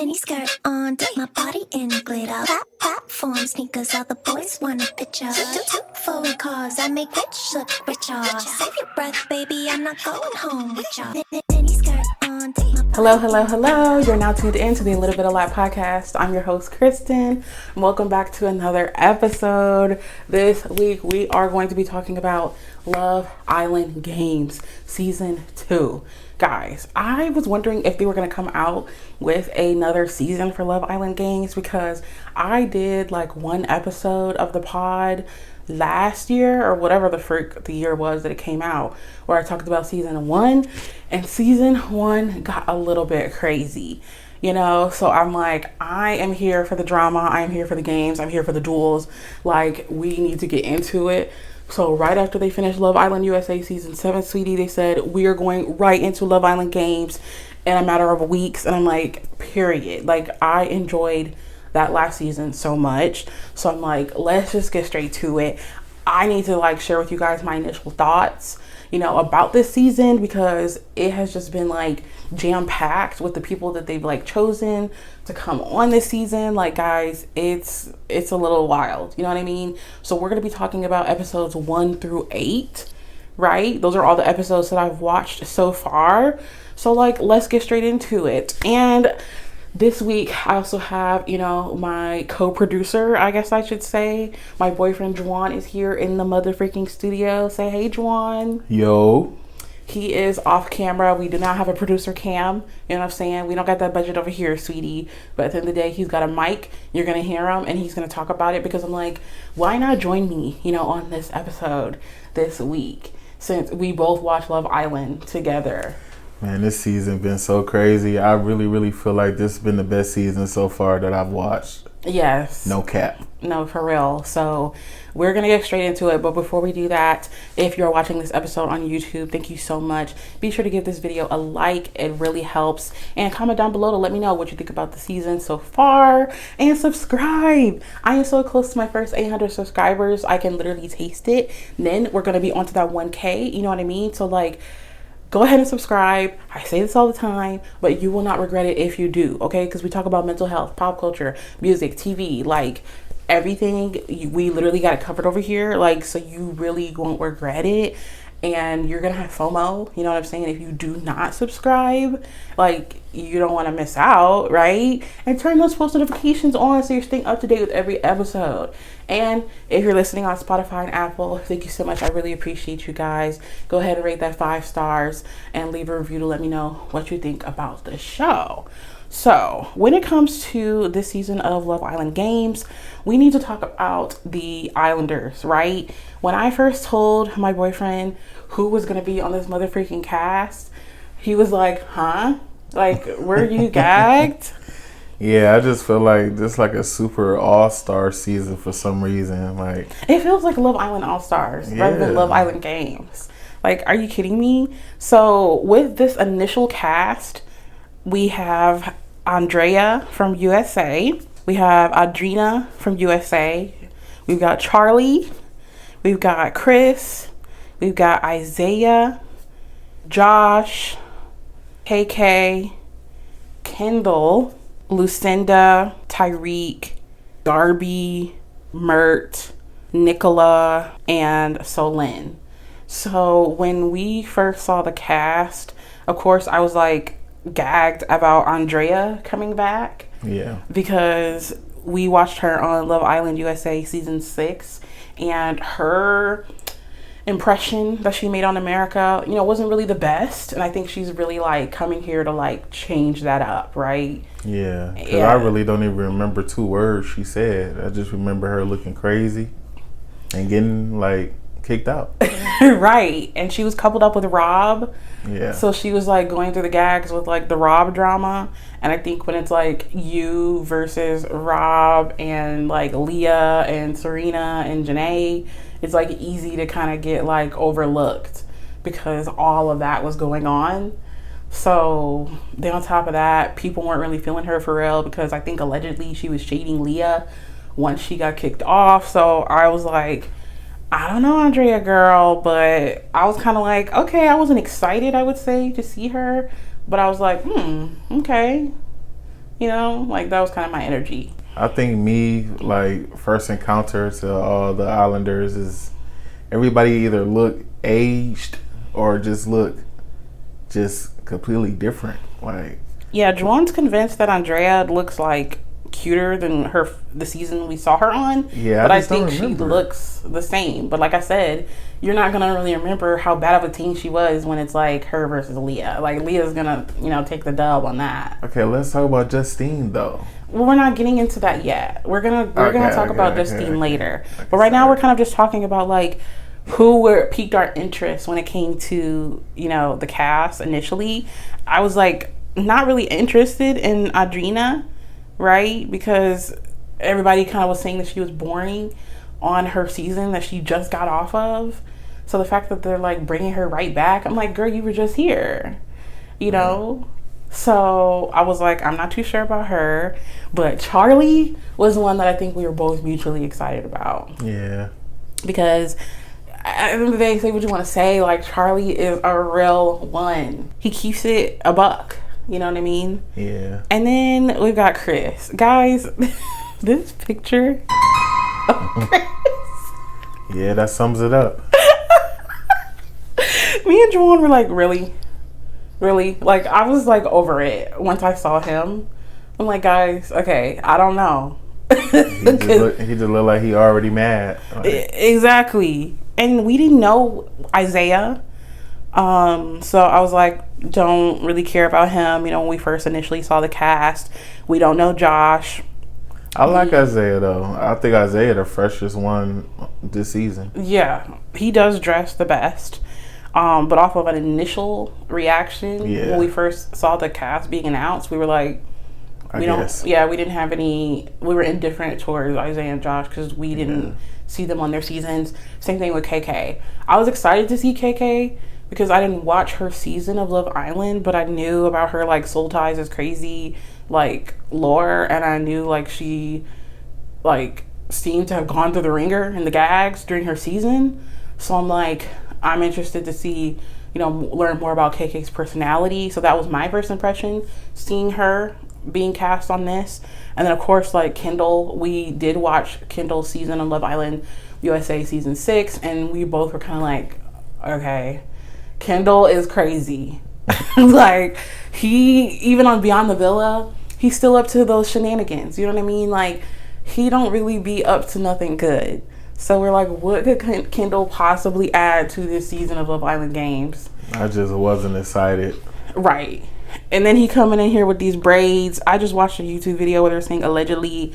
Mini skirt on, dip my body in glitter. Platform sneakers, all the boys want a picture. Two foreign cars, I make rich look richer. Save your breath, baby, I'm not going home with ya. Mini skirt on, dip my body. Hello. You're now tuned in to the A Little Bit of Lot podcast. I'm your host, Kristen. Welcome back to another episode. This week, we are going to be talking about Love Island Games Season 2. Guys, I was wondering if they were going to come out with another season for Love Island Games because I did like one episode of the pod last year or whatever the year was that it came out, where I talked about season 1, and season 1 got a little bit crazy, you know. So I'm like, I am here for the drama, I am here for the games, I'm here for the duels. Like, we need to get into it. So right after they finished Love Island USA season 7, sweetie, they said we are going right into Love Island Games in a matter of weeks. And I'm like, period. Like, I enjoyed that last season so much. So I'm like, let's just get straight to it. I need to like share with you guys my initial thoughts, you know, about this season, because it has just been like jam-packed with the people that they've like chosen to come on this season. Like, guys, it's a little wild, you know what I mean? So we're going to be talking about episodes 1 through 8, right? Those are all the episodes that I've watched so far. So like, let's get straight into it. And this week, I also have, you know, my co-producer, I guess I should say. My boyfriend, Juwan, is here in the motherfucking studio. Say hey, Juwan. Yo. He is off camera. We do not have a producer cam. You know what I'm saying? We don't got that budget over here, sweetie. But at the end of the day, he's got a mic. You're going to hear him, and he's going to talk about it, because I'm like, why not join me, you know, on this episode this week, since we both watch Love Island together. Man, this season been so crazy. I really feel like this has been the best season so far that I've watched. Yes. No cap. No, for real. So we're going to get straight into it. But before we do that, if you're watching this episode on YouTube, thank you so much. Be sure to give this video a like. It really helps. And comment down below to let me know what you think about the season so far. And subscribe. I am so close to my first 800 subscribers. I can literally taste it. And then we're going to be on to that 1K. You know what I mean? So like, go ahead and subscribe. I say this all the time, but you will not regret it if you do, okay? Because we talk about mental health, pop culture, music, TV, like everything. We literally got it covered over here. Like, so you really won't regret it. And you're going to have FOMO, you know what I'm saying? If you do not subscribe, like, you don't want to miss out, right? And turn those post notifications on so you're staying up to date with every episode. And if you're listening on Spotify and Apple, thank you so much. I really appreciate you guys. Go ahead and rate that 5 stars and leave a review to let me know what you think about the show. So when it comes to this season of Love Island Games, we need to talk about the Islanders, right? When I first told my boyfriend who was going to be on this motherfucking cast, he was like, huh? Like, were you gagged? Yeah, I just feel like this like a super all-star season for some reason. Like, it feels like Love Island All-Stars rather than Love Island Games. Like, are you kidding me? So with this initial cast, we have Andrea from USA. We have Audrina from USA. We've got Charlie. We've got Chris. We've got Isaiah, Josh, KK, Kendall, Lucinda, Tyrique, Darby, Mert, Nicola, and Solene. So when we first saw the cast, of course, I was like gagged about Andrea coming back. Yeah. Because we watched her on Love Island USA season 6, and her impression that she made on America, you know, wasn't really the best. And I think she's really like coming here to like change that up, right? Yeah. Because I really don't even remember 2 words she said. I just remember her looking crazy and getting like kicked out. Right. And she was coupled up with Rob. Yeah. So she was like going through the gags with like the Rob drama. And I think when it's like you versus Rob and like Leah and Serena and Janae, it's like easy to kind of get like overlooked because all of that was going on. So then on top of that, people weren't really feeling her for real, because I think allegedly she was shading Leah once she got kicked off. So I was like, I don't know, Andrea girl, but I was kind of like, okay, I wasn't excited, I would say, to see her, but I was like, okay, You know, like that was kind of my energy. I think me, like, first encounter to all the Islanders is everybody either look aged or just look just completely different. Like, yeah, Juwan's convinced that Andrea looks like cuter than the season we saw her on. Yeah, but I just don't think she remember. looks the same. But like I said, you're not gonna really remember how bad of a team she was when it's like her versus Leah. Like Leah's gonna, take the dub on that. okay, let's talk about Justine though. Well, we're not getting into that yet. We're gonna talk about Justine later. Okay, but right now sorry. we're kind of just talking about like who piqued our interest when it came to, the cast initially. I was like not really interested in Audrina, right? Because everybody kind of was saying that she was boring on her season that she just got off of. So the fact that they're like bringing her right back, I'm like, girl, you were just here, you know? So I was like, I'm not too sure about her. But Charlie was the one that I think we were both mutually excited about. Yeah. Because at the end of the day, say what you want to say, like Charlie is a real one. He keeps it a buck. You know what I mean? Yeah. And then we've got Chris. Guys, this picture of Chris. Yeah, that sums it up. Me and Juwan were like, really? Really? Like, I was like over it once I saw him. I'm like, guys, okay, I don't know. He just looked like he already mad. Like, exactly. And we didn't know Isaiah. So I was like, don't really care about him. When we first initially saw the cast, we don't know Josh. I like Isaiah though. I think Isaiah the freshest one this season. Yeah, he does dress the best. But off of an initial reaction, when we first saw the cast being announced, we were like, we didn't have any, we were indifferent towards Isaiah and Josh because we didn't see them on their seasons. Same thing with KK. I was excited to see KK because I didn't watch her season of Love Island, but I knew about her like Soul Ties is crazy, like lore, and I knew like she like seemed to have gone through the ringer and the gags during her season. So I'm like, I'm interested to see, learn more about KK's personality. So that was my first impression, seeing her being cast on this. And then of course, like Kendall, we did watch Kendall's season of Love Island USA season 6, and we both were kind of like, okay, Kendall is crazy. Like, he, even on Beyond the Villa, he's still up to those shenanigans. You know what I mean? Like, he don't really be up to nothing good. So we're like, what could Kendall possibly add to this season of Love Island Games? I just wasn't excited. Right. And then he coming in here with these braids. I just watched a YouTube video where they're saying allegedly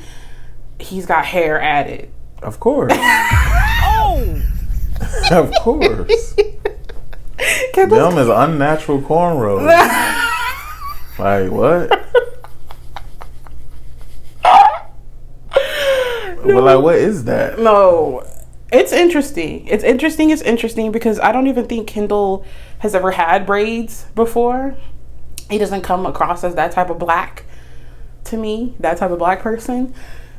he's got hair added. Of course. Oh! Of course. Them is unnatural cornrows. Like, what? But like, what is that? No, it's interesting. It's interesting because I don't even think Kendall has ever had braids before. He doesn't come across as that type of black to me, that type of black person.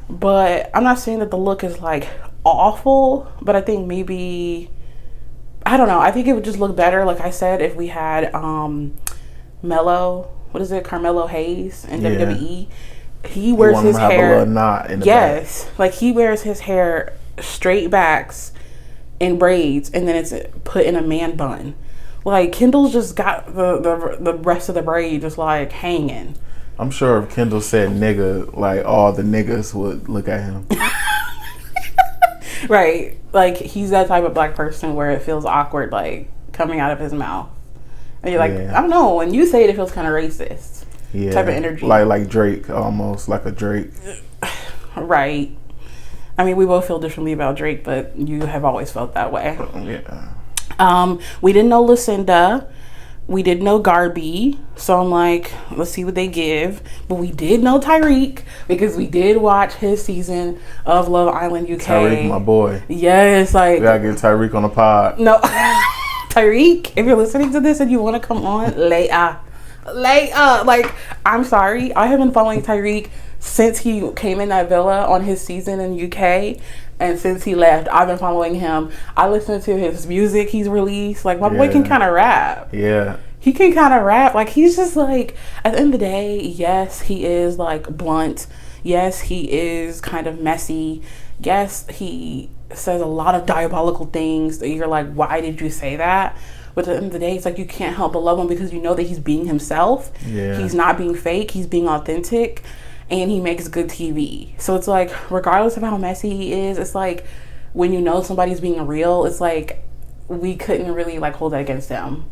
But I'm not saying that the look is like awful, but I think maybe, I don't know, I think it would just look better, like I said, if we had Carmelo Hayes in WWE. He wears his hair, knot in the back. Like he wears his hair straight backs in braids, and then it's put in a man bun. Like Kendall's just got the rest of the braid just like hanging. I'm sure if Kendall said nigga, like all the niggas would look at him. Right, like he's that type of black person where it feels awkward, like coming out of his mouth, and you're like, I don't know. When you say it, it feels kind of racist. Yeah, type of energy, like Drake, almost like a Drake. Right. I mean, we both feel differently about Drake, but you have always felt that way. Yeah. We didn't know Lucinda. We didn't know Garby. So I'm like, let's see what they give. But we did know Tyrique because we did watch his season of Love Island UK. Tyrique, my boy. Yes, like, we gotta get Tyrique on the pod. No, Tyrique, if you're listening to this and you want to come on, like, I'm sorry, I have been following Tyrique since he came in that villa on his season in UK, and since he left, I've been following him. I listen to his music he's released. Like, my boy can kind of rap. Yeah, he can kind of rap. Like, he's just like, at the end of the day, yes, he is like blunt. Yes, he is kind of messy. Yes, he says a lot of diabolical things that you're like, why did you say that? But at the end of the day, it's like you can't help but love him because you know that he's being himself. Yeah. He's not being fake. He's being authentic. And he makes good TV. So it's like, regardless of how messy he is, it's like when you know somebody's being real, it's like we couldn't really like hold that against him.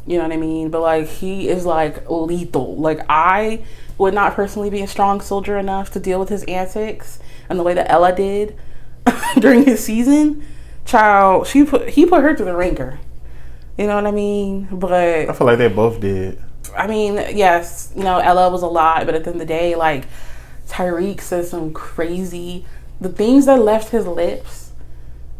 You know what I mean? But like, he is like lethal. Like, I would not personally be a strong soldier enough to deal with his antics and the way that Ella did during his season. Child, he put her through the ringer. You know what I mean? But I feel like they both did. I mean, yes, you know, Ella was a lot, but at the end of the day, like, Tyrique says some crazy, the things that left his lips,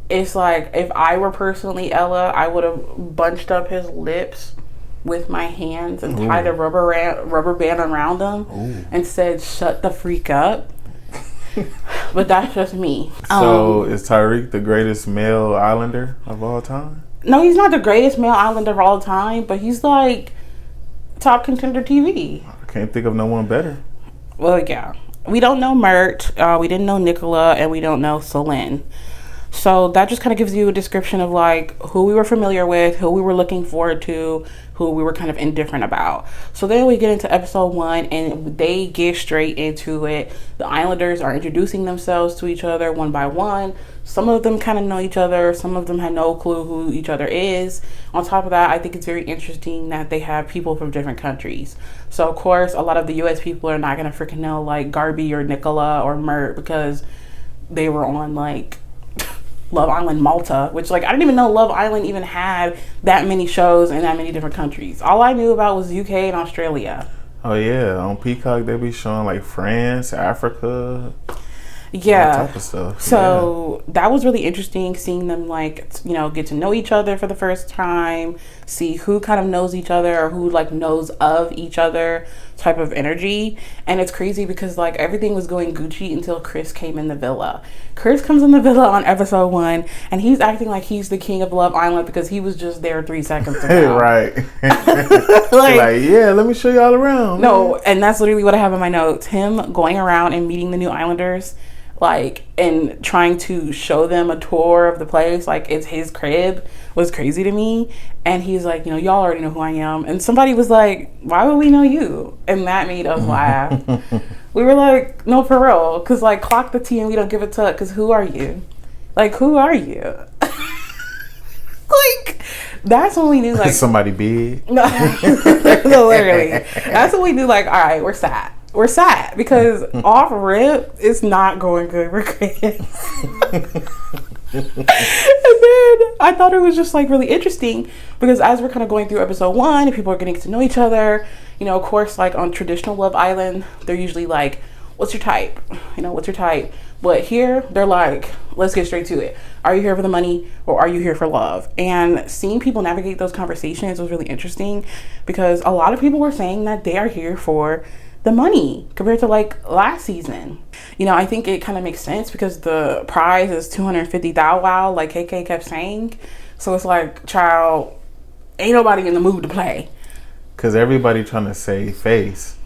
it's like, if I were personally Ella, I would have bunched up his lips with my hands and tied a rubber band around them and said, shut the freak up. But that's just me. So is Tyrique the greatest male islander of all time? No, he's not the greatest male islander of all time, but he's like top contender TV. I can't think of no one better. Well, yeah. We don't know Mert, we didn't know Nicola, and we don't know Solene. So that just kind of gives you a description of like who we were familiar with, who we were looking forward to, who we were kind of indifferent about. So then we get into episode 1 and they get straight into it. The Islanders are introducing themselves to each other one by one. Some of them kind of know each other. Some of them had no clue who each other is. On top of that, I think it's very interesting that they have people from different countries. So of course, a lot of the US people are not going to freaking know like Garby or Nicola or Mert because they were on like Love Island Malta, which like I didn't even know Love Island even had that many shows in that many different countries. All I knew about was UK and Australia. Oh yeah, on Peacock they be showing like France, Africa, yeah, all type of stuff. So that was really interesting seeing them like, you know, get to know each other for the first time, see who kind of knows each other or who like knows of each other type of energy. And it's crazy because like everything was going Gucci until Chris came in the villa. Chris comes in the villa on episode 1 and he's acting like he's the king of Love Island because he was just there 3 seconds ago. Right. like, yeah, let me show you all around. No, and that's literally what I have in my notes. Him going around and meeting the new Islanders, like, and trying to show them a tour of the place, like it's his crib, was crazy to me. And he's like, you know, y'all already know who I am. And somebody was like, why would we know you? And that made us laugh. We were like, no, for real, because like clock the tea and we don't give a tuck, because who are you? Like, who are you? Like, that's when we knew like somebody big. No, literally, that's when we knew like, all right, we're sad. We're sad because off rip, it's not going good for Chris. And then I thought it was just like really interesting because as we're kind of going through episode 1 and people are getting to know each other, you know, of course, like on traditional Love Island, they're usually like, what's your type? You know, what's your type? But here they're like, let's get straight to it. Are you here for the money or are you here for love? And seeing people navigate those conversations was really interesting because a lot of people were saying that they are here for the money compared to like last season. You know, I think it kind of makes sense because the prize is 250 thou wow, like KK kept saying. So it's like, child, ain't nobody in the mood to play. Cause everybody trying to save face.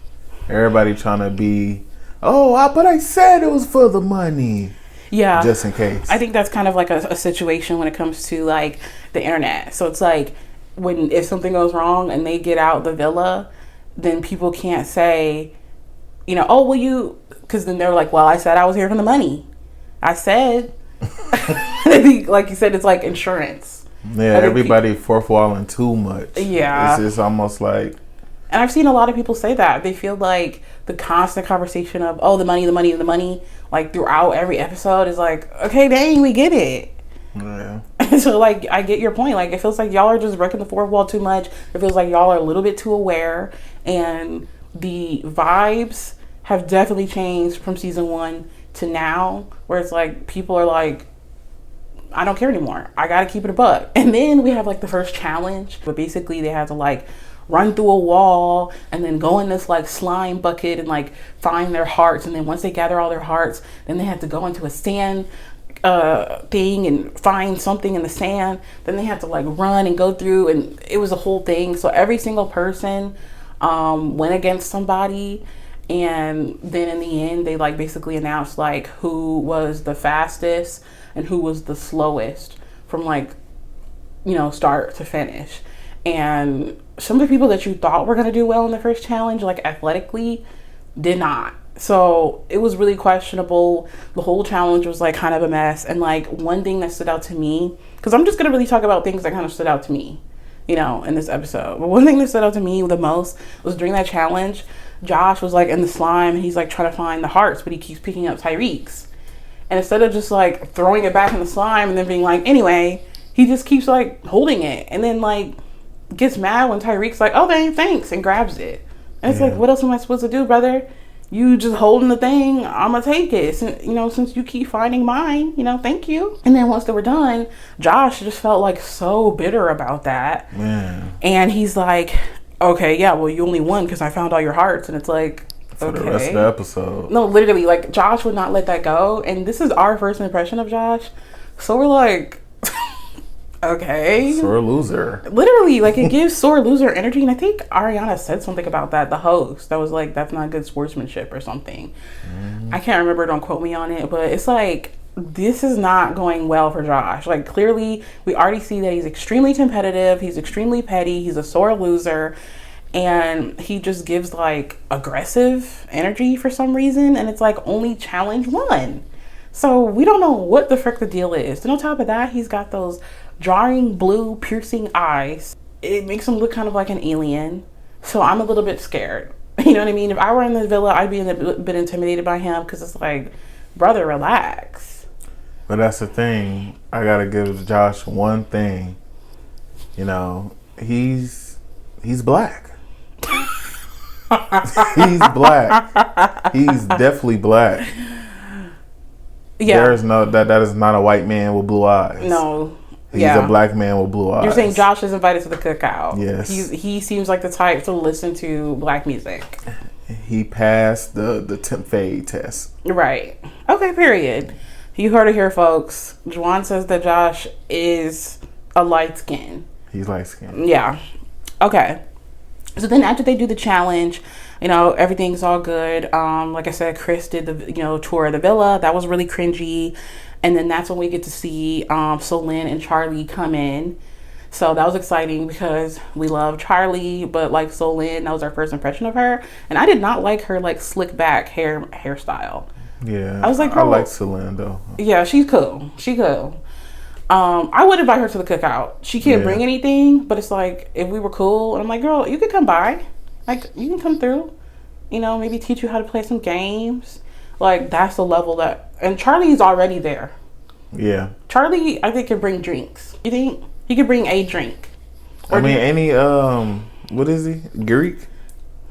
Everybody trying to be, but I said it was for the money. Yeah. Just in case. I think that's kind of like a situation when it comes to like the internet. So it's like if something goes wrong and they get out the villa, then people can't say, you know, oh, will you, because then they're like, well, I said I was here for the money. I said, like you said, it's like insurance. Yeah, everybody fourth walling too much. Yeah. It's almost like. And I've seen a lot of people say that. They feel like the constant conversation of, oh, the money, the money, the money, like throughout every episode is like, okay, dang, we get it. Yeah. So like I get your point. Like it feels like y'all are just breaking the fourth wall too much. It feels like y'all are a little bit too aware, and the vibes have definitely changed from season 1 to now, where it's like people are like, I don't care anymore. I gotta keep it a buck. And then we have like the first challenge, but basically they have to like run through a wall and then go in this like slime bucket and like find their hearts, and then once they gather all their hearts, then they have to go into a sand thing and find something in the sand. Then they had to like run and go through, and it was a whole thing. So every single person went against somebody, and then in the end they like basically announced like who was the fastest and who was the slowest from like, you know, start to finish. And some of the people that you thought were going to do well in the first challenge, like athletically, did not. So it was really questionable. The whole challenge was like kind of a mess. And like one thing that stood out to me, because I'm just going to really talk about things that kind of stood out to me, you know, in this episode. But one thing that stood out to me the most was during that challenge, Josh was like in the slime and he's like trying to find the hearts, but he keeps picking up Tyrique's. And instead of just like throwing it back in the slime and then being like, anyway, he just keeps like holding it. And then like gets mad when Tyrique's like, oh, thanks, and grabs it. And it's like, what else am I supposed to do, brother? You just holding the thing, I'm gonna take it. You know, since you keep finding mine, you know, thank you. And then once they were done, Josh just felt like so bitter about that. Man. And he's like, okay, yeah, well, you only won because I found all your hearts. And it's like, for the rest of the episode. No, literally, like Josh would not let that go. And this is our first impression of Josh. So we're like, okay. Sore loser. Literally, like it gives sore loser energy. And I think Ariana said something about that, the host. That was like, that's not good sportsmanship or something. I can't remember, don't quote me on it. But it's like, this is not going well for Josh. Like clearly, we already see that he's extremely competitive. He's extremely petty. He's a sore loser. And he just gives like aggressive energy for some reason. And it's like only challenge one. So we don't know what the frick the deal is. And on top of that, he's got those jarring blue piercing eyes. It makes him look kind of like an alien. So I'm a little bit scared. You know what I mean? If I were in the villa, I'd be a bit intimidated by him because it's like, brother, relax. But that's the thing. I gotta give Josh one thing. You know, he's black. He's black. He's definitely black. Yeah. There's no that is not a white man with blue eyes. No. He's a black man with blue eyes. You're saying Josh is invited to the cookout. Yes. He seems like the type to listen to black music. He passed the temp fade test. Right. Okay, period. You heard it here, folks. Juwan says that Josh is a light skin. He's light skinned. Yeah. Okay. So then after they do the challenge, you know, everything's all good. Like I said, Chris did the, you know, tour of the villa. That was really cringy. And then that's when we get to see Solene and Charlie come in. So that was exciting because we love Charlie, but like Solene, that was our first impression of her. And I did not like her like slick back hairstyle. Yeah. I was like, I like Solene though. Yeah, she's cool. She cool. I would invite her to the cookout. She can't bring anything, but it's like if we were cool, and I'm like, girl, you could come by. Like you can come through. You know, maybe teach you how to play some games. Like that's the level that, and Charlie's already there. Yeah. Charlie, I think, can bring drinks. You think he could bring a drink? Or I mean, any what is he? Greek?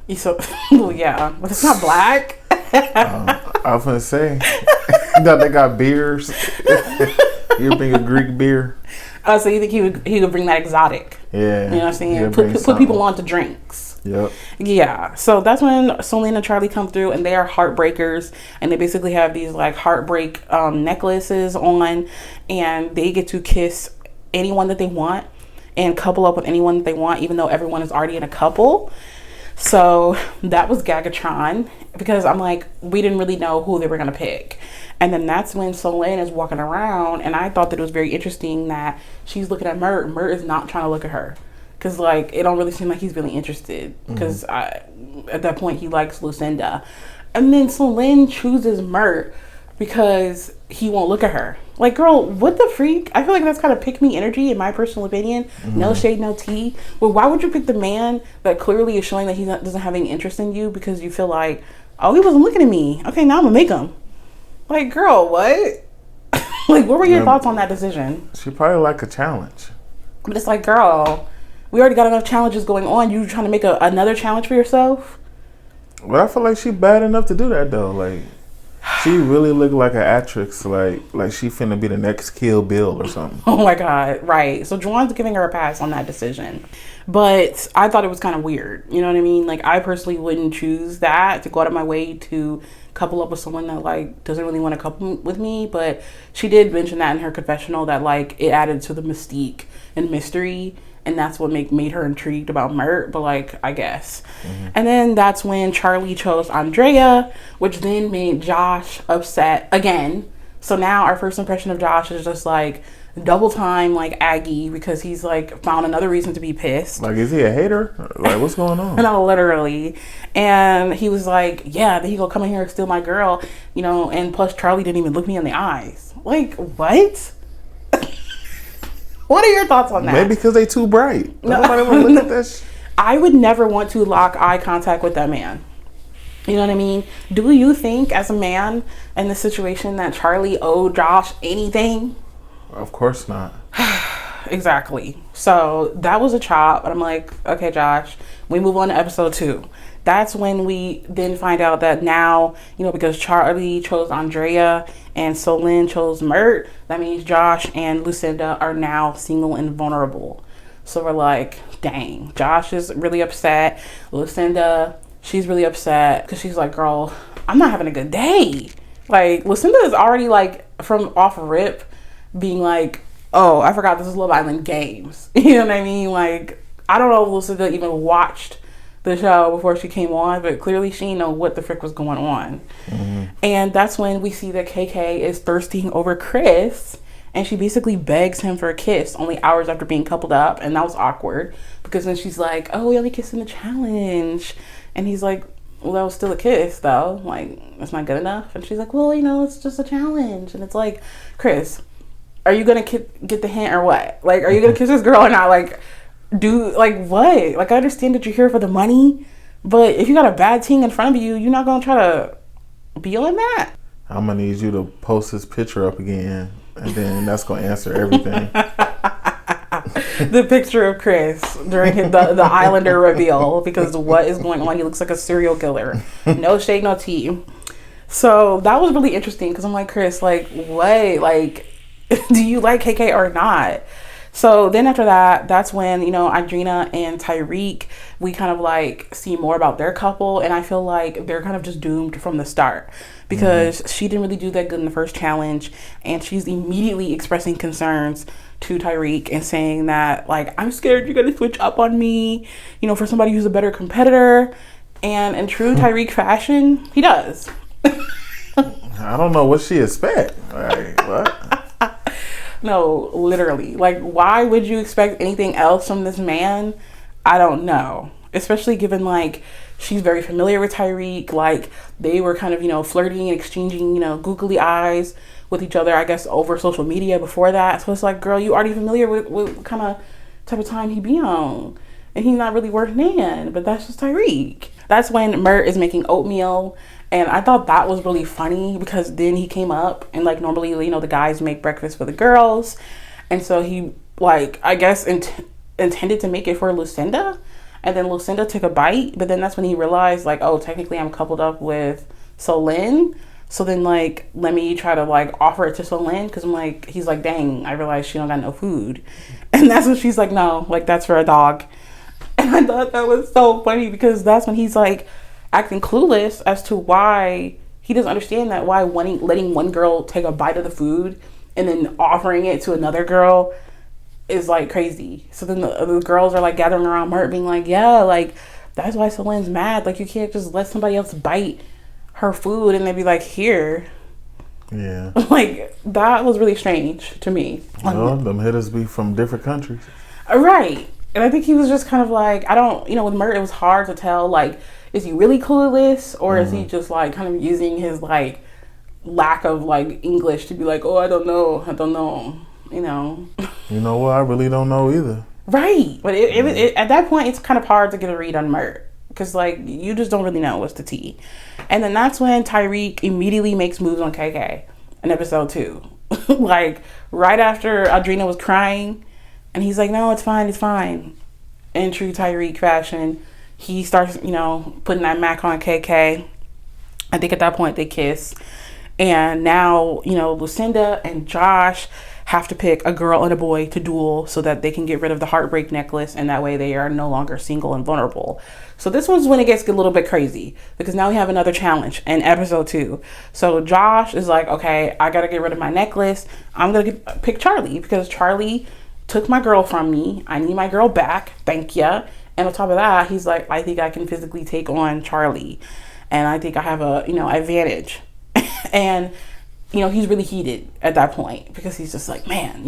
He's so yeah, but it's not black. I was gonna say that they got beers. You bring a Greek beer. Oh, so you think he would bring that exotic? Yeah. You know what I'm saying? Put people on to drinks. Yep. Yeah. So that's when Solene and Charlie come through, and they are heartbreakers, and they basically have these like heartbreak necklaces on, and they get to kiss anyone that they want and couple up with anyone that they want, even though everyone is already in a couple. So that was Gagatron, because I'm like, we didn't really know who they were gonna pick. And then that's when Solene is walking around, and I thought that it was very interesting that she's looking at Mert. Mert is not trying to look at her, because like it don't really seem like he's really interested, because at that point he likes Lucinda. And then Solene chooses Mert because he won't look at her. Like, girl, what the freak? I feel like that's kind of pick me energy, in my personal opinion. No shade, no tea. Well, why would you pick the man that clearly is showing that he doesn't have any interest in you because you feel like, oh, he wasn't looking at me. Okay, now I'm gonna make him. Like, girl, what? Like, what were your thoughts on that decision? She probably like a challenge. But it's like, girl, we already got enough challenges going on. You trying to make another challenge for yourself? But I feel like she bad enough to do that though. Like, she really looked like an actress. Like she finna be the next Kill Bill or something. Oh my God, right. So Juwan's giving her a pass on that decision. But I thought it was kind of weird. You know what I mean? Like, I personally wouldn't choose that, to go out of my way to couple up with someone that like doesn't really want to couple with me. But she did mention that in her confessional that like it added to the mystique and mystery, and that's what made her intrigued about Mert. But like, I guess. And then that's when Charlie chose Andrea, which then made Josh upset again. So now our first impression of Josh is just like double time like Aggie, because he's like found another reason to be pissed. Like, is he a hater? Like, what's going on? No, literally. And he was like, yeah, then he gonna come in here and steal my girl, you know, and plus Charlie didn't even look me in the eyes. Like, what? What are your thoughts on that? Maybe because they too bright. Nobody want to look at that shit. I would never want to lock eye contact with that man. You know what I mean? Do you think, as a man in this situation, that Charlie owed Josh anything? Of course not. Exactly. So that was a chop. And I'm like, okay, Josh, we move on to episode 2. That's when we then find out that now, you know, because Charlie chose Andrea and Solene chose Mert, that means Josh and Lucinda are now single and vulnerable. So we're like, dang, Josh is really upset. Lucinda, she's really upset because she's like, girl, I'm not having a good day. Like, Lucinda is already like from off rip being like, oh, I forgot this is Love Island Games. You know what I mean? Like, I don't know if Lucinda even watched the show before she came on, but clearly she didn't know what the frick was going on. And that's when we see that KK is thirsting over Chris, and she basically begs him for a kiss only hours after being coupled up. And that was awkward because then she's like, oh, we only kissed in the challenge. And he's like, well, that was still a kiss though. Like, that's not good enough. And she's like, well, you know, it's just a challenge. And it's like, Chris, are you gonna get the hint or what? Like, are you gonna kiss this girl or not? Like, like what? Like, I understand that you're here for the money, but if you got a bad team in front of you, you're not gonna try to be on that. I'm gonna need you to post this picture up again, and then that's gonna answer everything. The picture of Chris during the Islander reveal, because what is going on? He looks like a serial killer. No shade, no tea. So that was really interesting because I'm like, Chris, like, what? Like, do you like KK or not? So then after that, that's when, you know, Adrina and Tyrique, we kind of like see more about their couple. And I feel like they're kind of just doomed from the start because she didn't really do that good in the first challenge. And she's immediately expressing concerns to Tyrique and saying that, like, I'm scared you're going to switch up on me, you know, for somebody who's a better competitor. And in true Tyrique fashion, he does. I don't know what she expect. Like, what? No, literally. Like, why would you expect anything else from this man? I don't know. Especially given, like, she's very familiar with Tyrique. Like, they were kind of, you know, flirting and exchanging, you know, googly eyes with each other, I guess, over social media before that. So it's like, girl, you already familiar with what kind of type of time he be on. And he's not really worth nan, but that's just Tyrique. That's when Mert is making oatmeal. And I thought that was really funny because then he came up and, like, normally, you know, the guys make breakfast for the girls. And so he, like, I guess intended to make it for Lucinda. And then Lucinda took a bite. But then that's when he realized, like, oh, technically I'm coupled up with Solene. So then, like, let me try to, like, offer it to Solene. Because I'm like, he's like, dang, I realized she don't got no food. And that's when she's like, no, like, that's for a dog. And I thought that was so funny because that's when he's, like, acting clueless as to why he doesn't understand that why letting one girl take a bite of the food and then offering it to another girl is like crazy. So then the girls are like gathering around Mert being like, yeah, like that's why Solene's mad. Like, you can't just let somebody else bite her food and then be like, here. Yeah. Like, that was really strange to me. Well, them hitters be from different countries. Right. And I think he was just kind of like, I don't, you know, with Mert it was hard to tell, like, is he really clueless or is he just like kind of using his like lack of like English to be like, oh, I don't know, you know. You know what? I really don't know either. Right. But it, at that point, it's kind of hard to get a read on Mert because like you just don't really know what's the tea. And then that's when Tyrique immediately makes moves on KK in episode 2. Like right after Adrina was crying and he's like, no, it's fine. In true Tyrique fashion, he starts, you know, putting that Mac on KK. I think at that point they kiss. And now, you know, Lucinda and Josh have to pick a girl and a boy to duel so that they can get rid of the heartbreak necklace, and that way they are no longer single and vulnerable. So this one's when it gets a little bit crazy, because now we have another challenge in episode 2. So Josh is like, okay, I gotta get rid of my necklace. I'm gonna pick Charlie because Charlie took my girl from me. I need my girl back. Thank ya. And on top of that, he's like, I think I can physically take on Charlie, and I think I have a advantage. And he's really heated at that point because he's just like, man,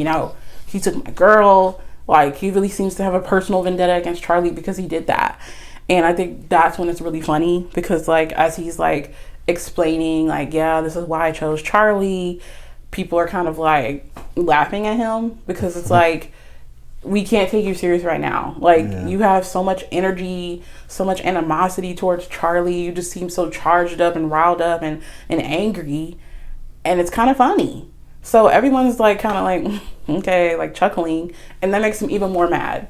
he took my girl. Like, he really seems to have a personal vendetta against Charlie because he did that. And I think that's when it's really funny, because like as he's like explaining like, yeah, this is why I chose Charlie, people are kind of like laughing at him because it's like, we can't take you serious right now. Like, you have so much energy, so much animosity towards Charlie. You just seem so charged up and riled up and angry. And it's kind of funny. So everyone's like kind of like, okay, like chuckling. And that makes him even more mad.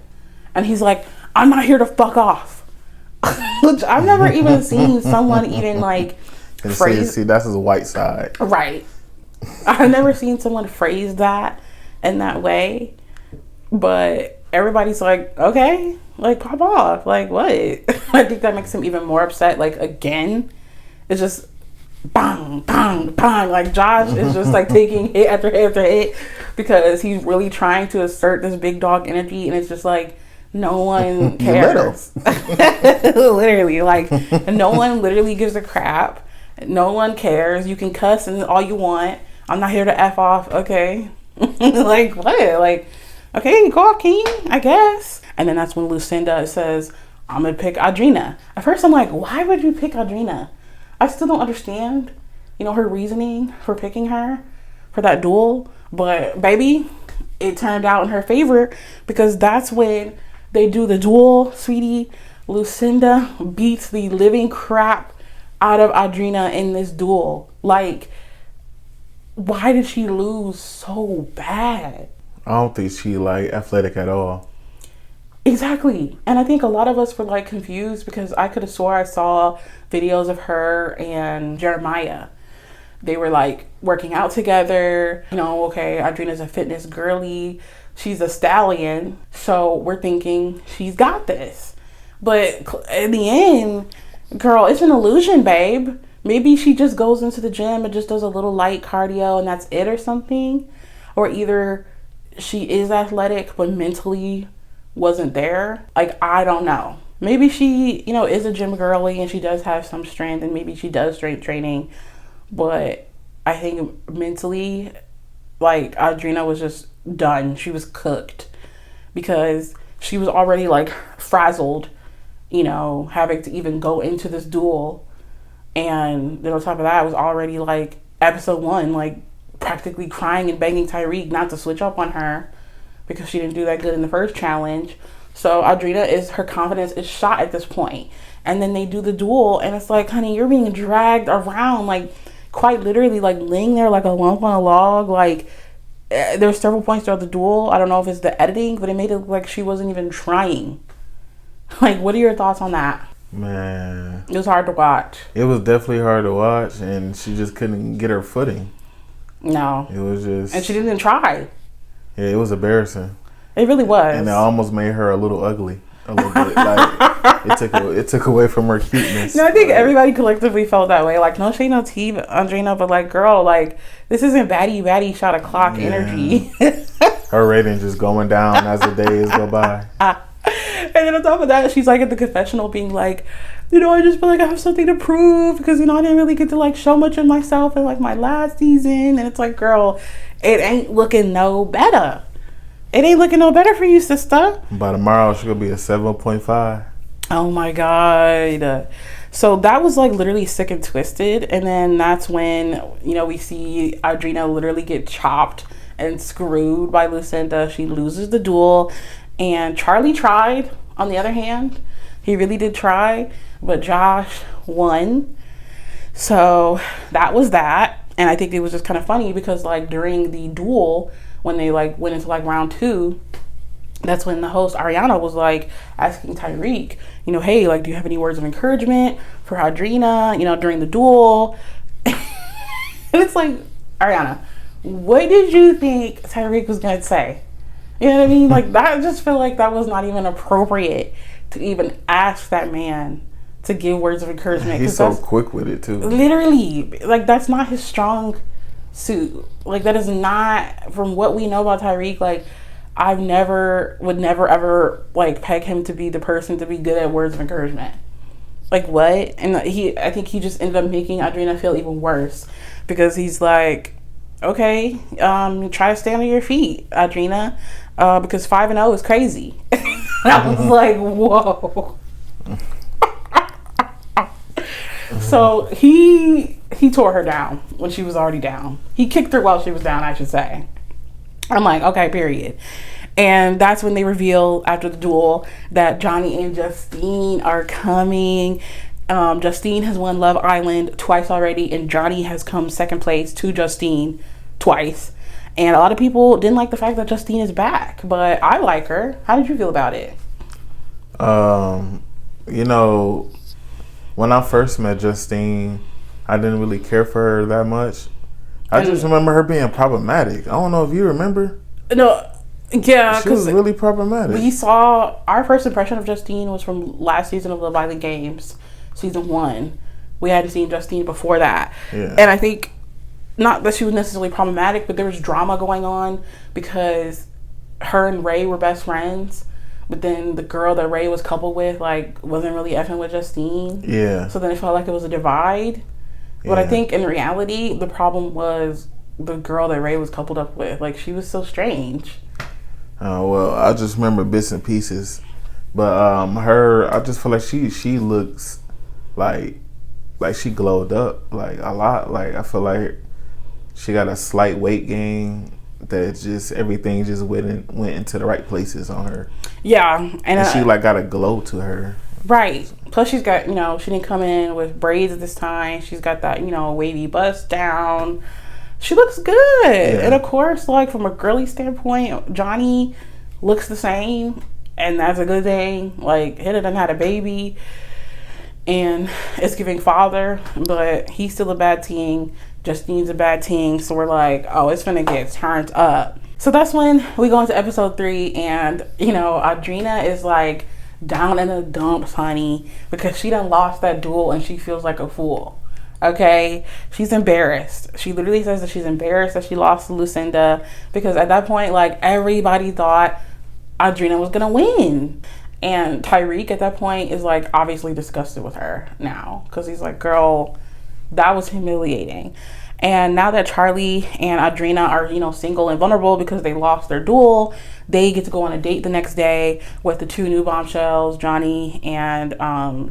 And he's like, I'm not here to fuck off. Which I've never even seen someone even like phrase. See, that's his white side. Right. I've never seen someone phrase that in that way. But everybody's like, okay, like pop off. Like what? I think that makes him even more upset. Like again, it's just bang, bang, bang. Like Josh is just like taking hit after hit after hit because he's really trying to assert this big dog energy, and it's just like no one cares. Literally, like no one literally gives a crap. No one cares. You can cuss and all you want. I'm not here to F off. Okay. Like what? Like, okay, go off, king, I guess. And then that's when Lucinda says, I'm gonna pick Audrina. At first I'm like, why would you pick Audrina? I still don't understand, her reasoning for picking her for that duel. But baby, it turned out in her favor, because that's when they do the duel, sweetie. Lucinda beats the living crap out of Audrina in this duel. Like, why did she lose so bad? I don't think she like athletic at all. Exactly. And I think a lot of us were like confused, because I could have swore I saw videos of her and Jeremiah. They were like working out together. Okay, Audrina's a fitness girly. She's a stallion. So we're thinking she's got this. But in the end, girl, it's an illusion, babe. Maybe she just goes into the gym and just does a little light cardio and that's it or something. Or either she is athletic but mentally wasn't there. Like, I don't know. Maybe she, is a gym girly and she does have some strength, and maybe she does strength training. But I think mentally, like, Audrina was just done. She was cooked because she was already like frazzled, having to even go into this duel. And then on top of that, it was already like episode 1, like practically crying and begging Tyrique not to switch up on her because she didn't do that good in the first challenge. So Audrina, her confidence is shot at this point. And then they do the duel, and it's like, honey, you're being dragged around, like quite literally, like laying there like a lump on a log. Like, there's several points throughout the duel. I don't know if it's the editing, but it made it look like she wasn't even trying. Like, what are your thoughts on that? Man, it was hard to watch. It was definitely hard to watch, and she just couldn't get her footing. No. It was just... And she didn't even try. Yeah, it was embarrassing. It really was. And it almost made her a little ugly. A little bit. Like, it took away from her cuteness. No, I think everybody collectively felt that way. Like, no shade, no tea, Audrina, but like, girl, like, this isn't baddie shot o'clock energy. Her rating just going down as the days go by. And then on top of that, she's like at the confessional being like, I just feel like I have something to prove because, I didn't really get to like show much of myself in like my last season. And it's like, girl, it ain't looking no better. It ain't looking no better for you, sister. By tomorrow, she's going to be a 7.5. Oh my God. So that was like literally sick and twisted. And then that's when, we see Audrina literally get chopped and screwed by Lucinda. She loses the duel. And Charlie tried, on the other hand. He really did try, but Josh won. So that was that. And I think it was just kind of funny because like during the duel, when they like went into like round 2, that's when the host Ariana was like asking Tyrique, hey, like, do you have any words of encouragement for Audrina, during the duel? And it's like, Ariana, what did you think Tyrique was gonna say? You know what I mean? Like, that, I just feel like that was not even appropriate to even ask that man to give words of encouragement. He's so quick with it too. Literally, like, that's not his strong suit. Like, that is not, from what we know about Tyrique, like, would never ever like peg him to be the person to be good at words of encouragement. Like, what? And I think he just ended up making Adrina feel even worse, because he's like, okay, try to stand on your feet, Adrina, because 5-0 is crazy. I was like, whoa. So he tore her down when she was already down. He kicked her while she was down, I should say. I'm like, okay, period. And that's when they reveal, after the duel, that Johnny and Justine are coming. Justine has won Love Island twice already, and Johnny has come second place to Justine twice. And a lot of people didn't like the fact that Justine is back, but I like her. How did you feel about it? You know, when I first met Justine, I didn't really care for her that much. I just remember her being problematic. I don't know if you remember. No, yeah, she was really problematic. We saw, our first impression of Justine was from last season of Love Island Games, season 1. We hadn't seen Justine before that. Yeah. And I think, not that she was necessarily problematic, but there was drama going on because her and Ray were best friends, but then the girl that Ray was coupled with, like, wasn't really effing with Justine. Yeah. So then it felt like it was a divide. But I think in reality, the problem was the girl that Ray was coupled up with. Like, she was so strange. Oh, well, I just remember bits and pieces. But her, I just feel like she looks like she glowed up, like, a lot. Like, I feel like she got a slight weight gain that just, everything just went into the right places on her. Yeah. And she, like, got a glow to her. Right. Plus, she's got, she didn't come in with braids this time. She's got that, wavy bust down. She looks good. Yeah. And of course, like, from a girly standpoint, Johnny looks the same. And that's a good thing. Like, Hannah done had a baby. And it's giving father. But he's still a bad teen. Justine's a bad teen. So we're like, oh, it's gonna get turned up. So that's when we go into episode 3. And, Adrina is like, down in the dumps, honey, because she done lost that duel and she feels like a fool. Okay, she's embarrassed. She literally says that she's embarrassed that she lost to Lucinda, because at that point, like, everybody thought Adrina was gonna win. And Tyrique at that point is, like, obviously disgusted with her now, because he's like, girl, that was humiliating. And now that Charlie and Adrina are, single and vulnerable because they lost their duel, they get to go on a date the next day with the 2 new bombshells, Johnny and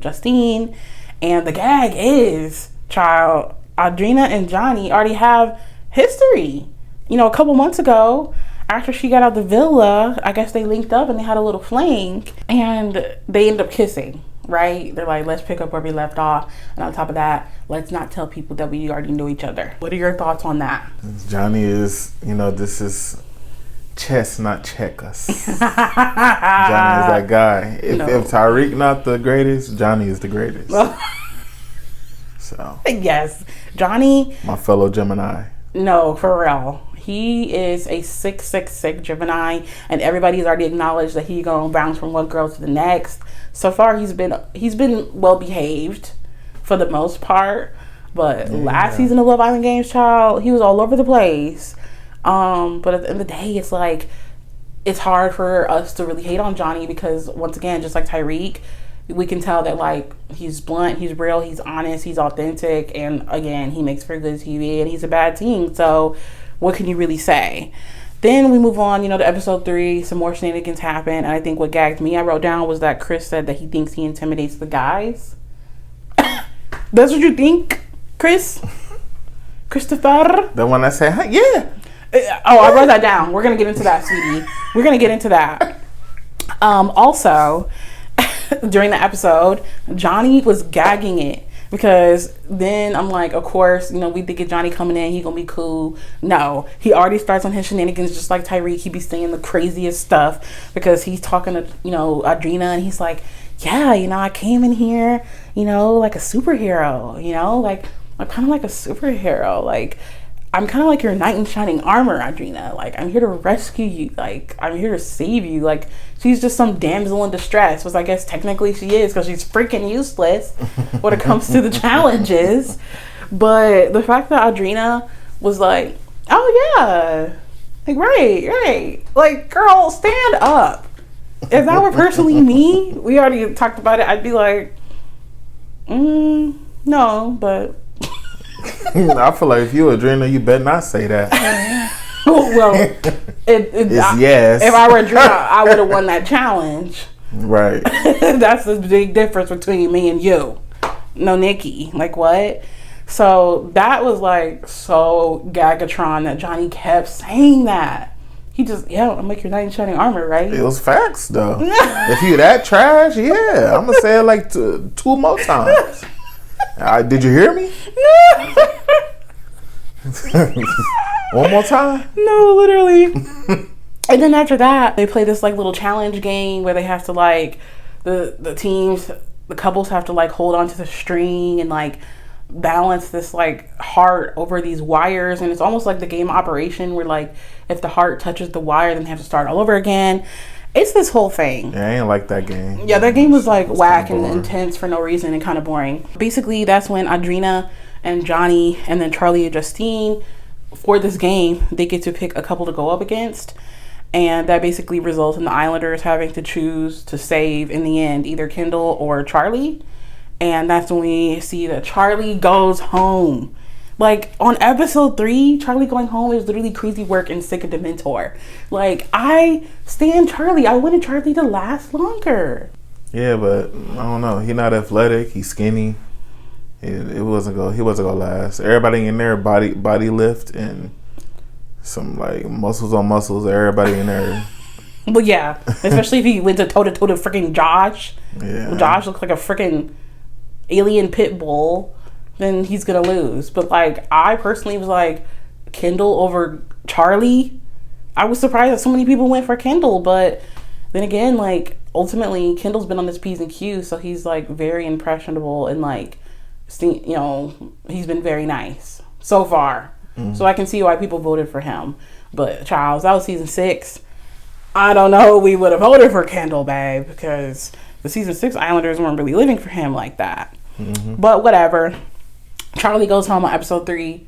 Justine. And the gag is, child, Adrina and Johnny already have history. A couple months ago, after she got out the villa, I guess they linked up and they had a little fling, and they ended up kissing. Right? They're like, let's pick up where we left off. And on top of that, let's not tell people that we already know each other. What are your thoughts on that? Johnny is, this is chess, not checkers. Johnny is that guy. If Tyrique not the greatest, Johnny is the greatest. So. Yes. Johnny. My fellow Gemini. No, for real. He is a 666 Gemini, and everybody's already acknowledged that he's gonna bounce from one girl to the next. So far, he's been well behaved for the most part. But last season of Love Island Games, child, he was all over the place. But at the end of the day, it's like, it's hard for us to really hate on Johnny, because once again, just like Tyrique, we can tell that, like, he's blunt, he's real, he's honest, he's authentic, and again, he makes for good TV, and he's a bad teen. So what can you really say? Then we move on, to episode 3. Some more shenanigans happen. And I think what gagged me, I wrote down, was that Chris said that he thinks he intimidates the guys. That's what you think, Chris? Christopher? The one I said, hey, yeah. I wrote that down. We're going to get into that, sweetie. We're going to get into that. Also, during the episode, Johnny was gagging it. Because then I'm like, of course, we think of Johnny coming in, he gonna be cool. No, he already starts on his shenanigans just like Tyrique. He be saying the craziest stuff because he's talking to, Adrina, and he's like, yeah, I came in here, like a superhero, like I'm kind of like a superhero. Like, I'm kind of like your knight in shining armor, Audrina. Like, I'm here to rescue you. Like, I'm here to save you. Like, she's just some damsel in distress, which I guess technically she is because she's freaking useless when it comes to the challenges. But the fact that Audrina was like, oh yeah, like, right. Like, girl, stand up. If that were personally me, we already talked about it, I'd be like, no, but... I feel like if you Adrena, you better not say that. Well, yes. If I were Adrena, I would have won that challenge. Right. That's the big difference between me and you. No, Nikki. Like, what? So that was like so Gagatron that Johnny kept saying that. He just, I'll make your knight in shining armor, right? It was facts, though. If you that trash, yeah. I'm going to say it like two more times. Did you hear me? One more time? No, literally. And then after that, they play this like little challenge game where they have to like, the teams, the couples have to like hold onto the string and like balance this like heart over these wires. And it's almost like the game Operation where like if the heart touches the wire, then they have to start all over again. It's this whole thing. Yeah, I ain't like that game. Yeah, that game was like whack and intense for no reason and kind of boring. Basically, that's when Audrina and Johnny and then Charlie and Justine, for this game, they get to pick a couple to go up against. And that basically results in the Islanders having to choose to save, in the end, either Kendall or Charlie. And that's when we see that Charlie goes home. Like, on episode 3, Charlie going home is literally crazy work and sick of Dementor. Like, I stand Charlie. I wanted Charlie to last longer. Yeah, but I don't know. He's not athletic. He's skinny. He wasn't gonna last. Everybody in there body lift and some like muscles on muscles. Everybody in there. Well, yeah, especially if he went to toe to freaking Josh. Yeah, Josh looks like a freaking alien pit bull. Then he's gonna lose. But like, I personally was like, Kendall over Charlie. I was surprised that so many people went for Kendall, but then again, like, ultimately Kendall's been on this P's and Q's, so he's like very impressionable and like, you know, he's been very nice so far. So I can see why people voted for him. But Charles, that was season 6. I don't know, we would have voted for Kendall, babe, because the season 6 Islanders weren't really living for him like that. But whatever. Charlie goes home on episode 3.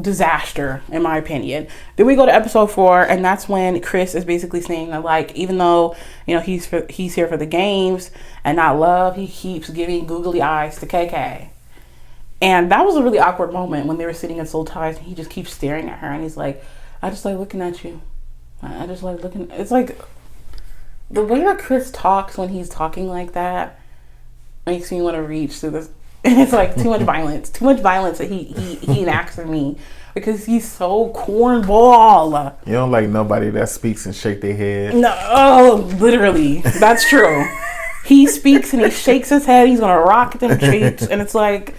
Disaster, in my opinion. Then we go to episode 4, and that's when Chris is basically saying that, like, even though, you know, he's here for the games and not love, he keeps giving googly eyes to KK. And that was a really awkward moment when they were sitting in soul ties, and he just keeps staring at her, and he's like, I just like looking at you. I just like looking. It's like the way that Chris talks when he's talking like that makes me want to reach through this. It's like too much violence that he enacts in me because he's so cornball. You don't like nobody that speaks and shake their head. No, literally, that's true. He speaks and he shakes his head. He's gonna rock them cheeks, and it's like,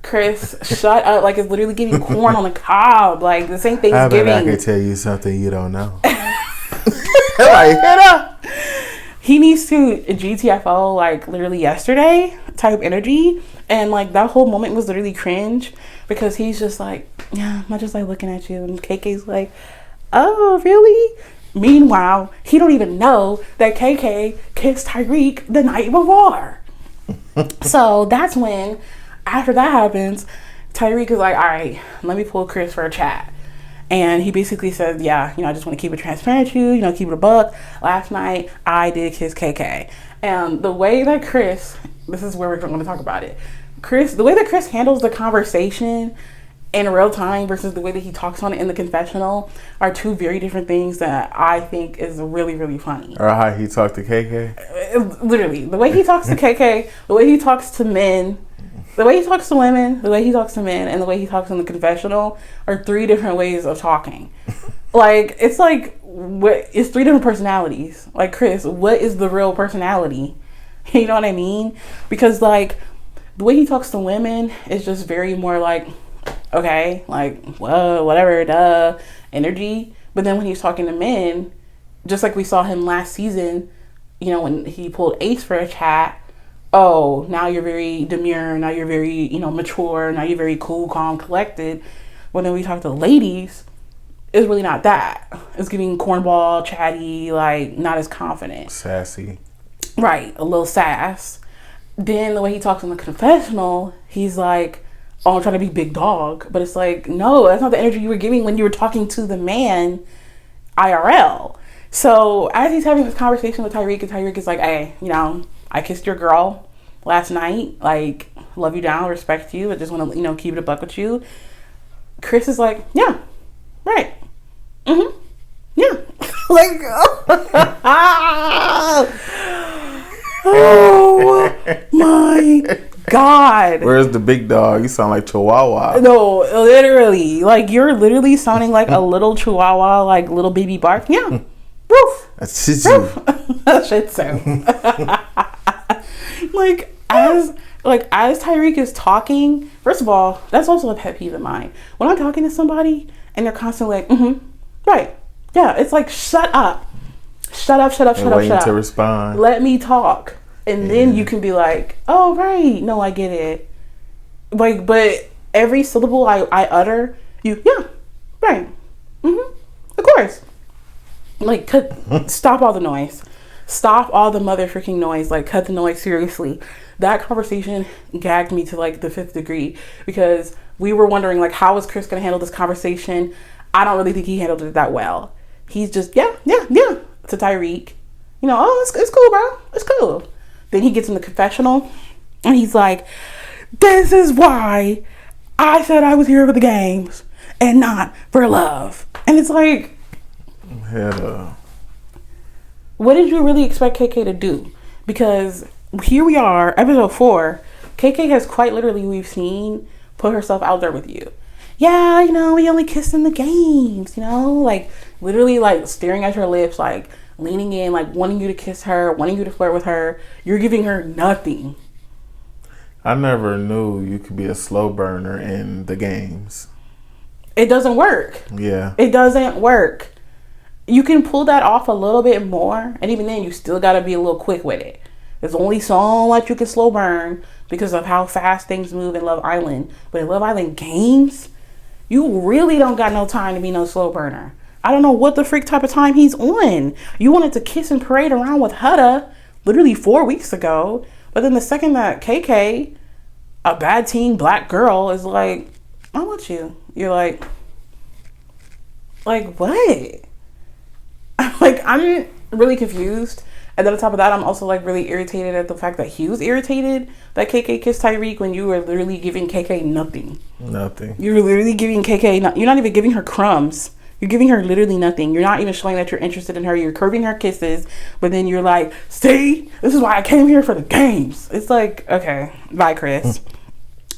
Chris, shut up! Like, it's literally giving corn on the cob. Like, this ain't Thanksgiving. I can tell you something you don't know. Like, hit up. He needs to GTFO like literally yesterday type energy, and like that whole moment was literally cringe because he's just like, yeah, I just like looking at you, and KK's like, oh really? Meanwhile, he don't even know that KK kissed Tyrique the night before. So that's when, after that happens, Tyrique is like, all right, let me pull Chris for a chat. And he basically says, yeah, you know, I just want to keep it transparent to you, you know, keep it a buck. Last night, I did kiss KK. And the way that Chris, this is where we're going to talk about it. The way that Chris handles the conversation in real time versus the way that he talks on it in the confessional are two very different things that I think is really, really funny. Or how he talked to KK? Literally, the way he talks to KK, the way he talks to men, the way he talks to women, the way he talks to men, and the way he talks in the confessional are 3 different ways of talking. Like, it's like, it's 3 different personalities. Like, Chris, what is the real personality? You know what I mean? Because, like, the way he talks to women is just very more like, okay, like, whoa, whatever, duh, energy. But then when he's talking to men, just like we saw him last season, you know, when he pulled Ace for a chat, oh, now you're very demure, now you're very, you know, mature, now you're very cool, calm, collected. when then we talk to the ladies, it's really not that. It's giving cornball, chatty, like not as confident. Sassy. Right, a little sass. Then the way he talks in the confessional, he's like, oh, I'm trying to be big dog. But it's like, no, that's not the energy you were giving when you were talking to the man IRL. So as he's having this conversation with Tyrique, and Tyrique is like, hey, you know, I kissed your girl last night. Like, love you down, respect you. I just want to, you know, keep it a buck with you. Chris is like, yeah, right. Mm-hmm. Yeah. Like, oh my God. Where's the big dog? You sound like Chihuahua. No, literally. Like, you're literally sounding like a little Chihuahua, like little baby bark. Yeah. Woof. That's Shih Tzu. Shih Tzu. as Tyrique is talking, first of all, that's also a pet peeve of mine. When I'm talking to somebody and they're constantly like, right. Yeah, it's like, shut up. Shut up. Waiting to respond. Let me talk. And then you can be like, oh, right. No, I get it. Like, but every syllable I utter, yeah, right. Of course. Like, stop all the noise. Stop all the mother freaking noise. Like, cut the noise, seriously. That conversation gagged me to like the 5th degree, because we were wondering, like, how is Chris going to handle this conversation? I don't really think he handled it that well. He's just, yeah, to Tyrique. You know, oh, it's cool, bro. It's cool. Then he gets in the confessional and he's like, this is why I said I was here for the games and not for love. And it's like, what did you really expect KK to do? Because here we are, episode 4. KK has quite literally, we've seen, put herself out there with you. Yeah, you know, we only kissed in the games, you know, like literally like staring at her lips, like leaning in, like wanting you to kiss her, wanting you to flirt with her. You're giving her nothing. I never knew you could be a slow burner in the games. It doesn't work. Yeah. It doesn't work. You can pull that off a little bit more, and even then you still got to be a little quick with it. There's only so much you can slow burn because of how fast things move in Love Island. But in Love Island games, you really don't got no time to be no slow burner. I don't know what the freak type of time he's on. You wanted to kiss and parade around with Hutta literally 4 weeks ago. But then the second that KK, a bad teen black girl, is like, I want you. You're like what? Like, I'm really confused. And then on top of that, I'm also like really irritated at the fact that he was irritated that KK kissed Tyrique when you were literally giving KK nothing. Nothing. You're literally giving KK, you're not even giving her crumbs. You're giving her literally nothing. You're not even showing that you're interested in her. You're curving her kisses, but then you're like, see, this is why I came here for the games. It's like, okay, bye, Chris.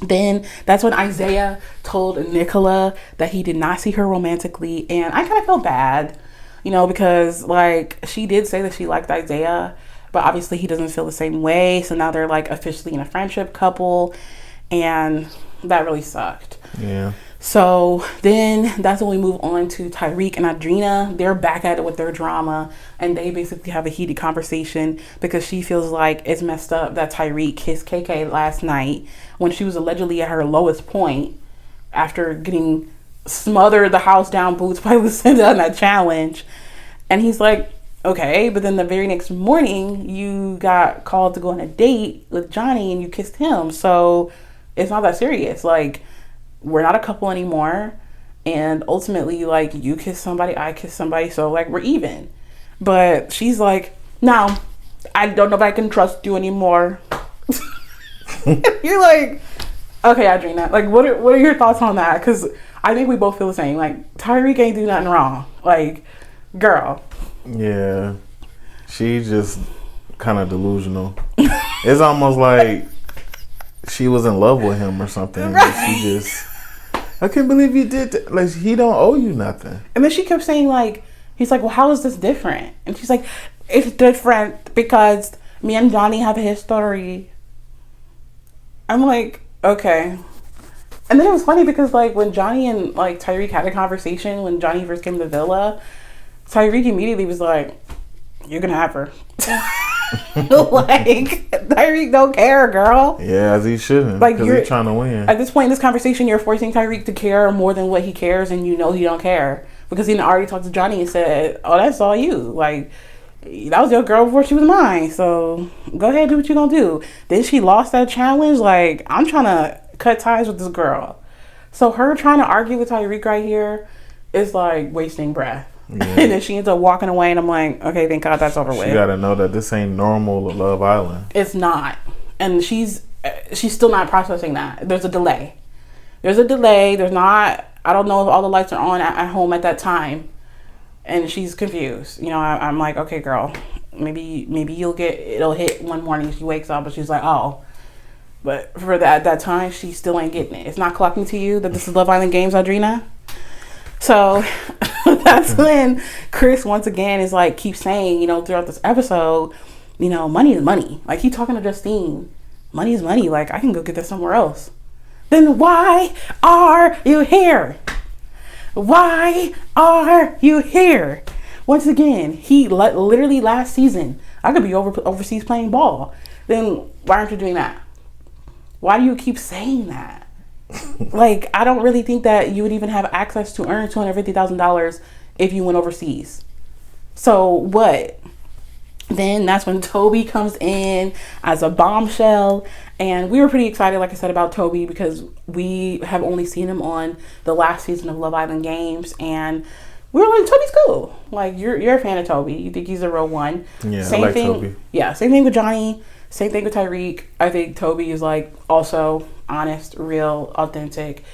Then that's when Isaiah told Nicola that he did not see her romantically. And I kind of felt bad, you know, because like she did say that she liked Isaiah, but obviously he doesn't feel the same way. So now they're like officially in a friendship couple, and that really sucked. Yeah. So then that's when we move on to Tyrique and Adrina. They're back at it with their drama, and they basically have a heated conversation because she feels like it's messed up that Tyrique kissed KK last night when she was allegedly at her lowest point after getting smothered the house down boots by Lucinda on that challenge. And he's like, okay, but then the very next morning you got called to go on a date with Johnny and you kissed him. So it's not that serious. Like, we're not a couple anymore, and ultimately, like, you kiss somebody, I kiss somebody, so like we're even. But she's like, no, I don't know if I can trust you anymore. You're like, okay, Adrina, like what are your thoughts on that? Because I think we both feel the same. Like, Tyrique ain't do nothing wrong. Like, girl. Yeah, she just kind of delusional. It's almost like she was in love with him or something. Right. She just, I can't believe you did that. Like, he don't owe you nothing. And then she kept saying, like, he's like, well, how is this different? And she's like, it's different because me and Johnny have a history. I'm like, okay. And then it was funny because, like, when Johnny and, like, Tyrique had a conversation when Johnny first came to the villa, Tyrique immediately was like, you're gonna have her. Like, Tyrique don't care, girl. Yeah, as he shouldn't. Like, because he's trying to win. At this point in this conversation, you're forcing Tyrique to care more than what he cares, and you know he don't care. Because he already talked to Johnny and said, oh, that's all you. Like, that was your girl before she was mine. So, go ahead, do what you gonna do. Then she lost that challenge. Like, I'm trying to cut ties with this girl. So, her trying to argue with Tyrique right here is, like, wasting breath. Yeah. And then she ends up walking away, and I'm like, okay, thank God that's over with. You gotta know that this ain't normal Love Island. It's not. And she's still not processing that. There's a delay. There's not, I don't know if all the lights are on at home at that time. And she's confused. You know, I'm like, okay, girl, maybe it'll hit one morning. She wakes up and she's like, oh. But for that time, she still ain't getting it. It's not clocking to you that this is Love Island Games, Audrina. So that's when Chris once again is like, keeps saying, you know, throughout this episode, you know, money is money. Like, he talking to Justine. Money is money. Like, I can go get that somewhere else. Then why are you here? Why are you here? Once again, he literally last season, I could be overseas playing ball. Then why aren't you doing that? Why do you keep saying that? Like, I don't really think that you would even have access to earn $250,000 if you went overseas. So what? Then that's when Toby comes in as a bombshell. And we were pretty excited, like I said, about Toby because we have only seen him on the last season of Love Island Games. And we were like, Toby's cool. Like, you're a fan of Toby. You think he's a real one. Yeah, same I like thing, Toby. Yeah, same thing with Johnny. Same thing with Tyrique. I think Toby is, like, also honest, real, authentic.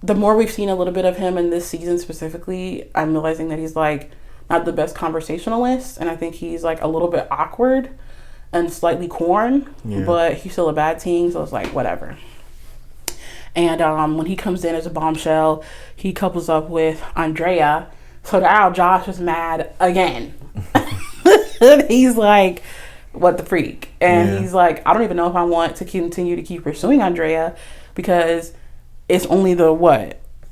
The more we've seen a little bit of him in this season specifically, I'm realizing that he's, like, not the best conversationalist. And I think he's, like, a little bit awkward and slightly corn. Yeah. But he's still a bad teen, so it's like, whatever. And when he comes in as a bombshell, he couples up with Andrea. So now Josh is mad again. He's like, what the freak? And he's like, I don't even know if I want to continue to keep pursuing Andrea because it's only the,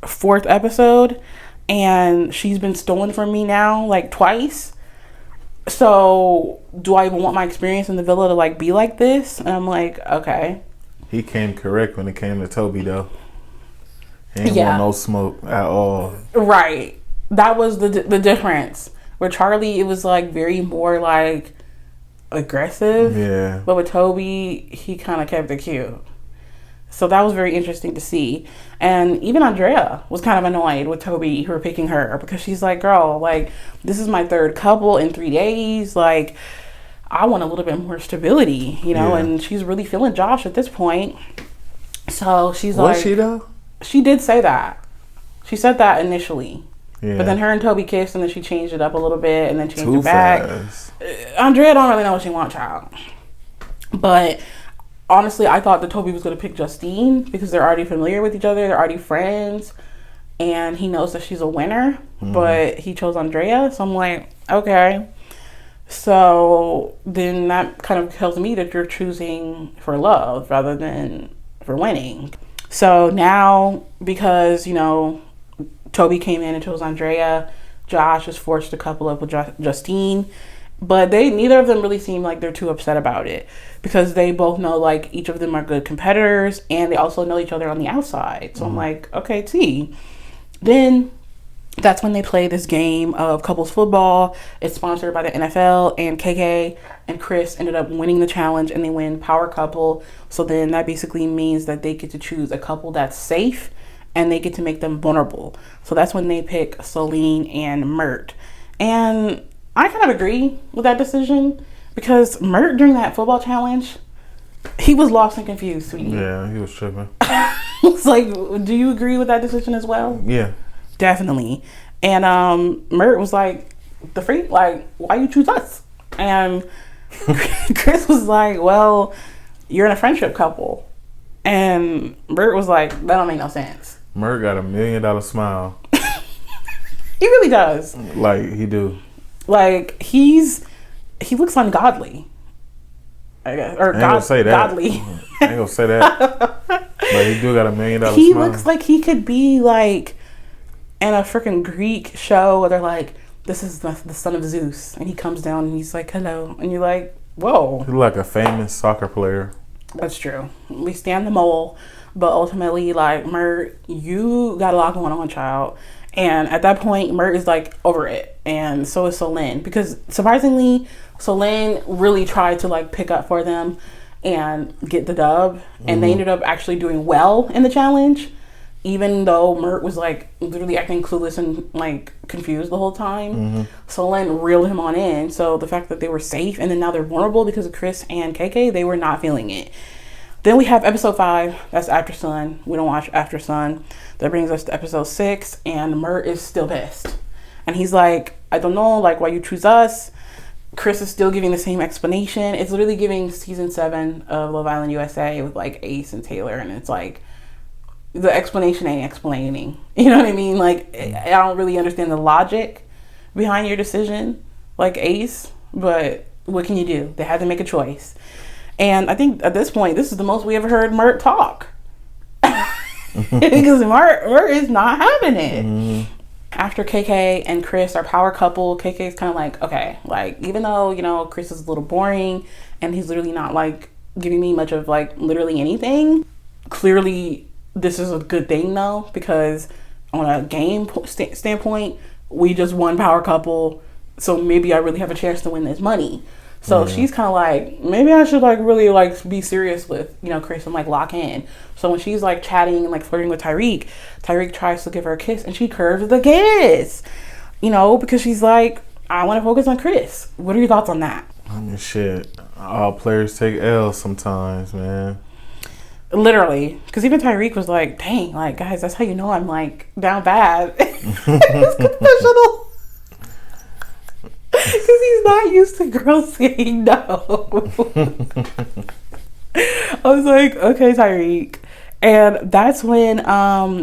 4th episode? And she's been stolen from me now, like, twice. So do I even want my experience in the villa to, like, be like this? And I'm like, okay. He came correct when it came to Toby, though. He didn't want no smoke at all. Right. That was the difference. With Charlie, it was, like, very more, like, aggressive. Yeah. But with Toby, he kind of kept it cute. So that was very interesting to see. And even Andrea was kind of annoyed with Toby who were picking her because she's like, girl, like, this is my 3rd couple in 3 days. Like, I want a little bit more stability, you know? Yeah. And she's really feeling Josh at this point. So she's like... Was she, though? She did say that. She said that initially. Yeah. But then her and Toby kissed and then she changed it up a little bit and then changed it back. Andrea don't really know what she wants, child. But honestly, I thought that Toby was going to pick Justine because they're already familiar with each other. They're already friends. And he knows that she's a winner. Mm-hmm. But he chose Andrea. So I'm like, okay. So then that kind of tells me that you're choosing for love rather than for winning. So now, because, you know, Toby came in and chose Andrea, Josh is forced to couple up with Justine. But neither of them really seem like they're too upset about it because they both know, like, each of them are good competitors and they also know each other on the outside. So I'm like, okay, T. Then that's when they play this game of couples football. It's sponsored by the NFL, and KK and Chris ended up winning the challenge and they win power couple. So then that basically means that they get to choose a couple that's safe and they get to make them vulnerable. So that's when they pick Solene and Mert. And I kind of agree with that decision because Mert during that football challenge, he was lost and confused, sweetie. Yeah, he was tripping. It's like, do you agree with that decision as well? Yeah. Definitely. And Mert was like, the freak, like, why you choose us? And Chris was like, well, you're in a friendship couple. And Mert was like, that don't make no sense. Mert got $1 million smile. He really does. Like, he do. Like, he looks ungodly. I guess. Or I ain't gonna say that. Godly. I ain't gonna say that. But he do got $1 million smile. He looks like he could be, like, in a freaking Greek show where they're like, this is the son of Zeus. And he comes down and he's like, hello. And you're like, Whoa. He's like a famous soccer player. That's true. We stand the mole, but ultimately, like, Mert, you got a lot going on, child. And at that point, Mert is like over it, and so is Solene, because surprisingly, Solene really tried to like pick up for them and get the dub, and they ended up actually doing well in the challenge, even though Mert was like literally acting clueless and like confused the whole time. Solene reeled him on in, so the fact that they were safe and then now they're vulnerable because of Chris and KK, they were not feeling it. Then we have episode 5, that's After Sun. We don't watch After Sun. That brings us to episode 6, and Mert is still pissed. And he's like, I don't know, like, why you choose us. Chris is still giving the same explanation. It's literally giving season 7 of Love Island USA with, like, Ace and Taylor, and it's like, the explanation ain't explaining. You know what I mean? Like, I don't really understand the logic behind your decision, like Ace, but what can you do? They had to make a choice. And I think at this point, this is the most we ever heard Mert talk. Because Mert is not having it. After KK and Chris are power couple, KK is kind of like, okay, like, even though, you know, Chris is a little boring and he's literally not like giving me much of like literally anything, clearly this is a good thing though, because on a game standpoint, we just won power couple, so maybe I really have a chance to win this money. So she's kind of like, maybe I should like really like be serious with, you know, Chris and like lock in. So when she's like chatting and like flirting with Tyrique, Tyrique tries to give her a kiss and she curves the kiss, you know, because she's like, I want to focus on Chris. What are your thoughts on that? I mean, shit. All players take L's sometimes, man. Literally, because even Tyrique was like, dang, like, guys, that's how you know I'm like down bad. It's confessional. Because he's not used to girls saying no. I was like, okay, Tyrique. And that's when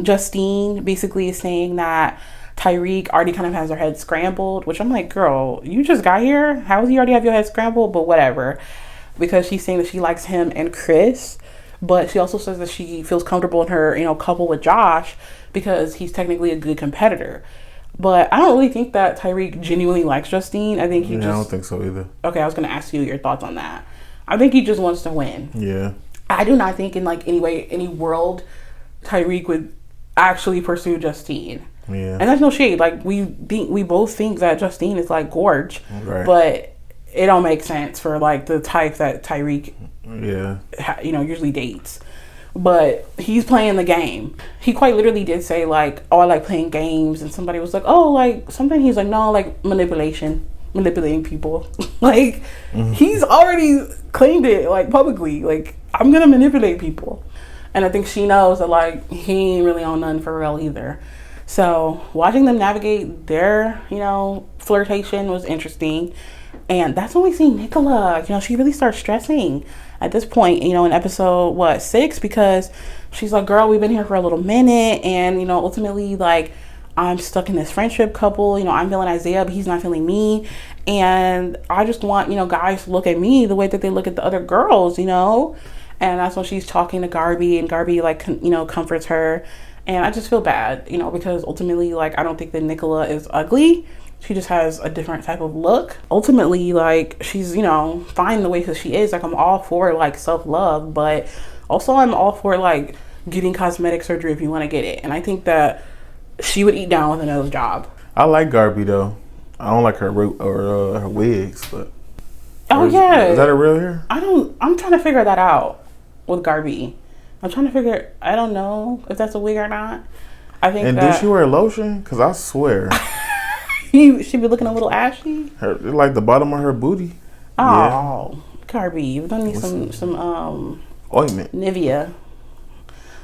Justine basically is saying that Tyrique already kind of has her head scrambled, which I'm like, girl, you just got here? How does he already have your head scrambled? But whatever. Because she's saying that she likes him and Chris, but she also says that she feels comfortable in her, you know, couple with Josh because he's technically a good competitor. But I don't really think that Tyrique genuinely likes Justine. I think he I don't think so either. Okay, I was going to ask you your thoughts on that. I think he just wants to win. Yeah. I do not think in like any world Tyrique would actually pursue Justine. Yeah. And that's no shade. Like we both think that Justine is like gorge. Right. But it don't make sense for like the type that Tyrique you know, usually dates. But he's playing the game. He quite literally did say like, oh, I like playing games. And somebody was like, oh, like something. He's like, no, like manipulating people. Like he's already claimed it like publicly. Like, I'm going to manipulate people. And I think she knows that like he ain't really on none for real either. So watching them navigate their, you know, flirtation was interesting. And that's when we see Nicola, you know, she really starts stressing at this point, you know, in episode 6, because she's like, girl, we've been here for a little minute, and, you know, ultimately, like, I'm stuck in this friendship couple, you know, I'm feeling Isaiah, but he's not feeling me, and I just want, you know, guys to look at me the way that they look at the other girls, you know. And that's when she's talking to Garby, and Garby, like, you know, comforts her, and I just feel bad, you know, because ultimately, like, I don't think that Nicola is ugly. She just has a different type of look. Ultimately, like, she's, you know, fine the way that she is. Like, I'm all for, like, self-love, but also I'm all for, like, getting cosmetic surgery if you want to get it. And I think that she would eat down with another job. I like Garby, though. I don't like her her wigs, but... Oh, yeah. Is that her real hair? I'm trying to figure that out with Garby. I'm trying to figure... I don't know if that's a wig or not. I think and does she wear lotion? Because I swear... She be looking a little ashy. Like the bottom of her booty. Oh, yeah. Garby, you don't need some ointment, Nivea.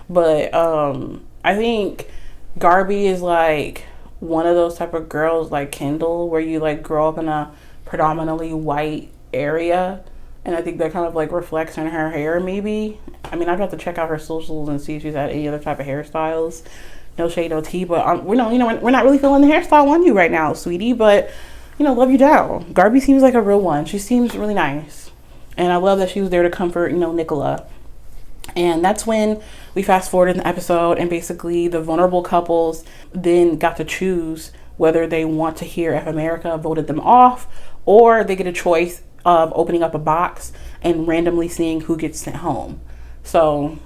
But I think Garby is like one of those type of girls like Kendall, where you like grow up in a predominantly white area, and I think that kind of like reflects in her hair. Maybe. I mean, I'd have to check out her socials and see if she's had any other type of hairstyles. No shade, no tea, but we're not really feeling the hairstyle on you right now, sweetie. But, you know, love you down. Garby seems like a real one. She seems really nice. And I love that she was there to comfort, you know, Nicola. And that's when we fast forward in the episode, and basically the vulnerable couples then got to choose whether they want to hear if America voted them off, or they get a choice of opening up a box and randomly seeing who gets sent home. So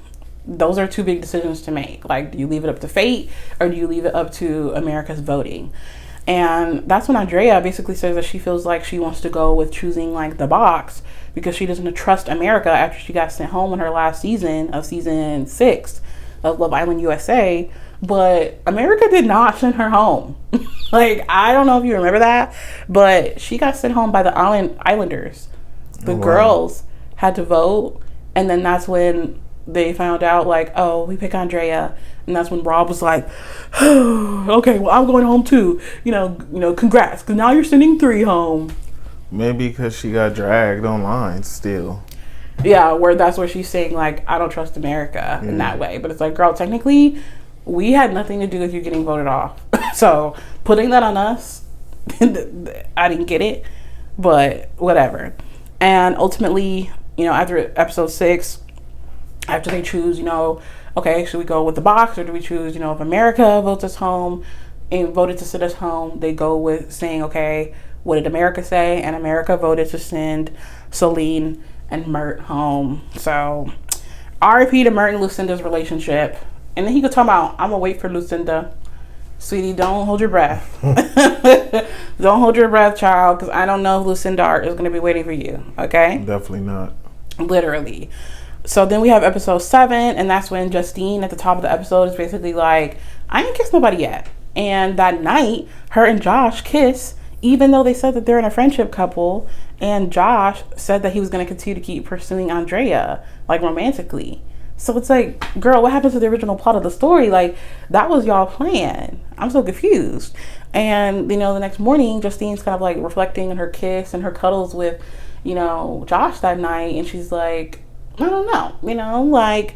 those are two big decisions to make. Like, do you leave it up to fate or do you leave it up to America's voting? And that's when Andrea basically says that she feels like she wants to go with choosing like the box because she doesn't trust America after she got sent home in her last season of season 6 of Love Island USA. But America did not send her home. Like, I don't know if you remember that, but she got sent home by the Islanders. The girls had to vote, and then that's when they found out, like, oh, we pick Andrea. And that's when Rob was like, oh, okay, well, I'm going home too. You know, congrats, because now you're sending 3 home. Maybe because she got dragged online still. Yeah, that's where she's saying, like, I don't trust America in that way. But it's like, girl, technically, we had nothing to do with you getting voted off. So putting that on us, I didn't get it, but whatever. And ultimately, you know, after episode 6, after they choose, you know, okay, should we go with the box or do we choose, you know, if America votes us home and voted to send us home, they go with saying, okay, what did America say? And America voted to send Solene and Mert home. So RIP to Mert and Lucinda's relationship. And then he could talk about, I'm gonna wait for Lucinda. Sweetie, don't hold your breath. Don't hold your breath, child, because I don't know if Lucinda is gonna be waiting for you. Okay? Definitely not. Literally. So then we have episode 7, and that's when Justine at the top of the episode is basically like, I ain't kissed nobody yet. And that night, her and Josh kiss, even though they said that they're in a friendship couple, and Josh said that he was going to continue to keep pursuing Andrea, like, romantically. So it's like, girl, what happened to the original plot of the story? Like, that was y'all plan. I'm so confused. And, you know, the next morning, Justine's kind of like reflecting on her kiss and her cuddles with, you know, Josh that night. And she's like, I don't know, you know, like,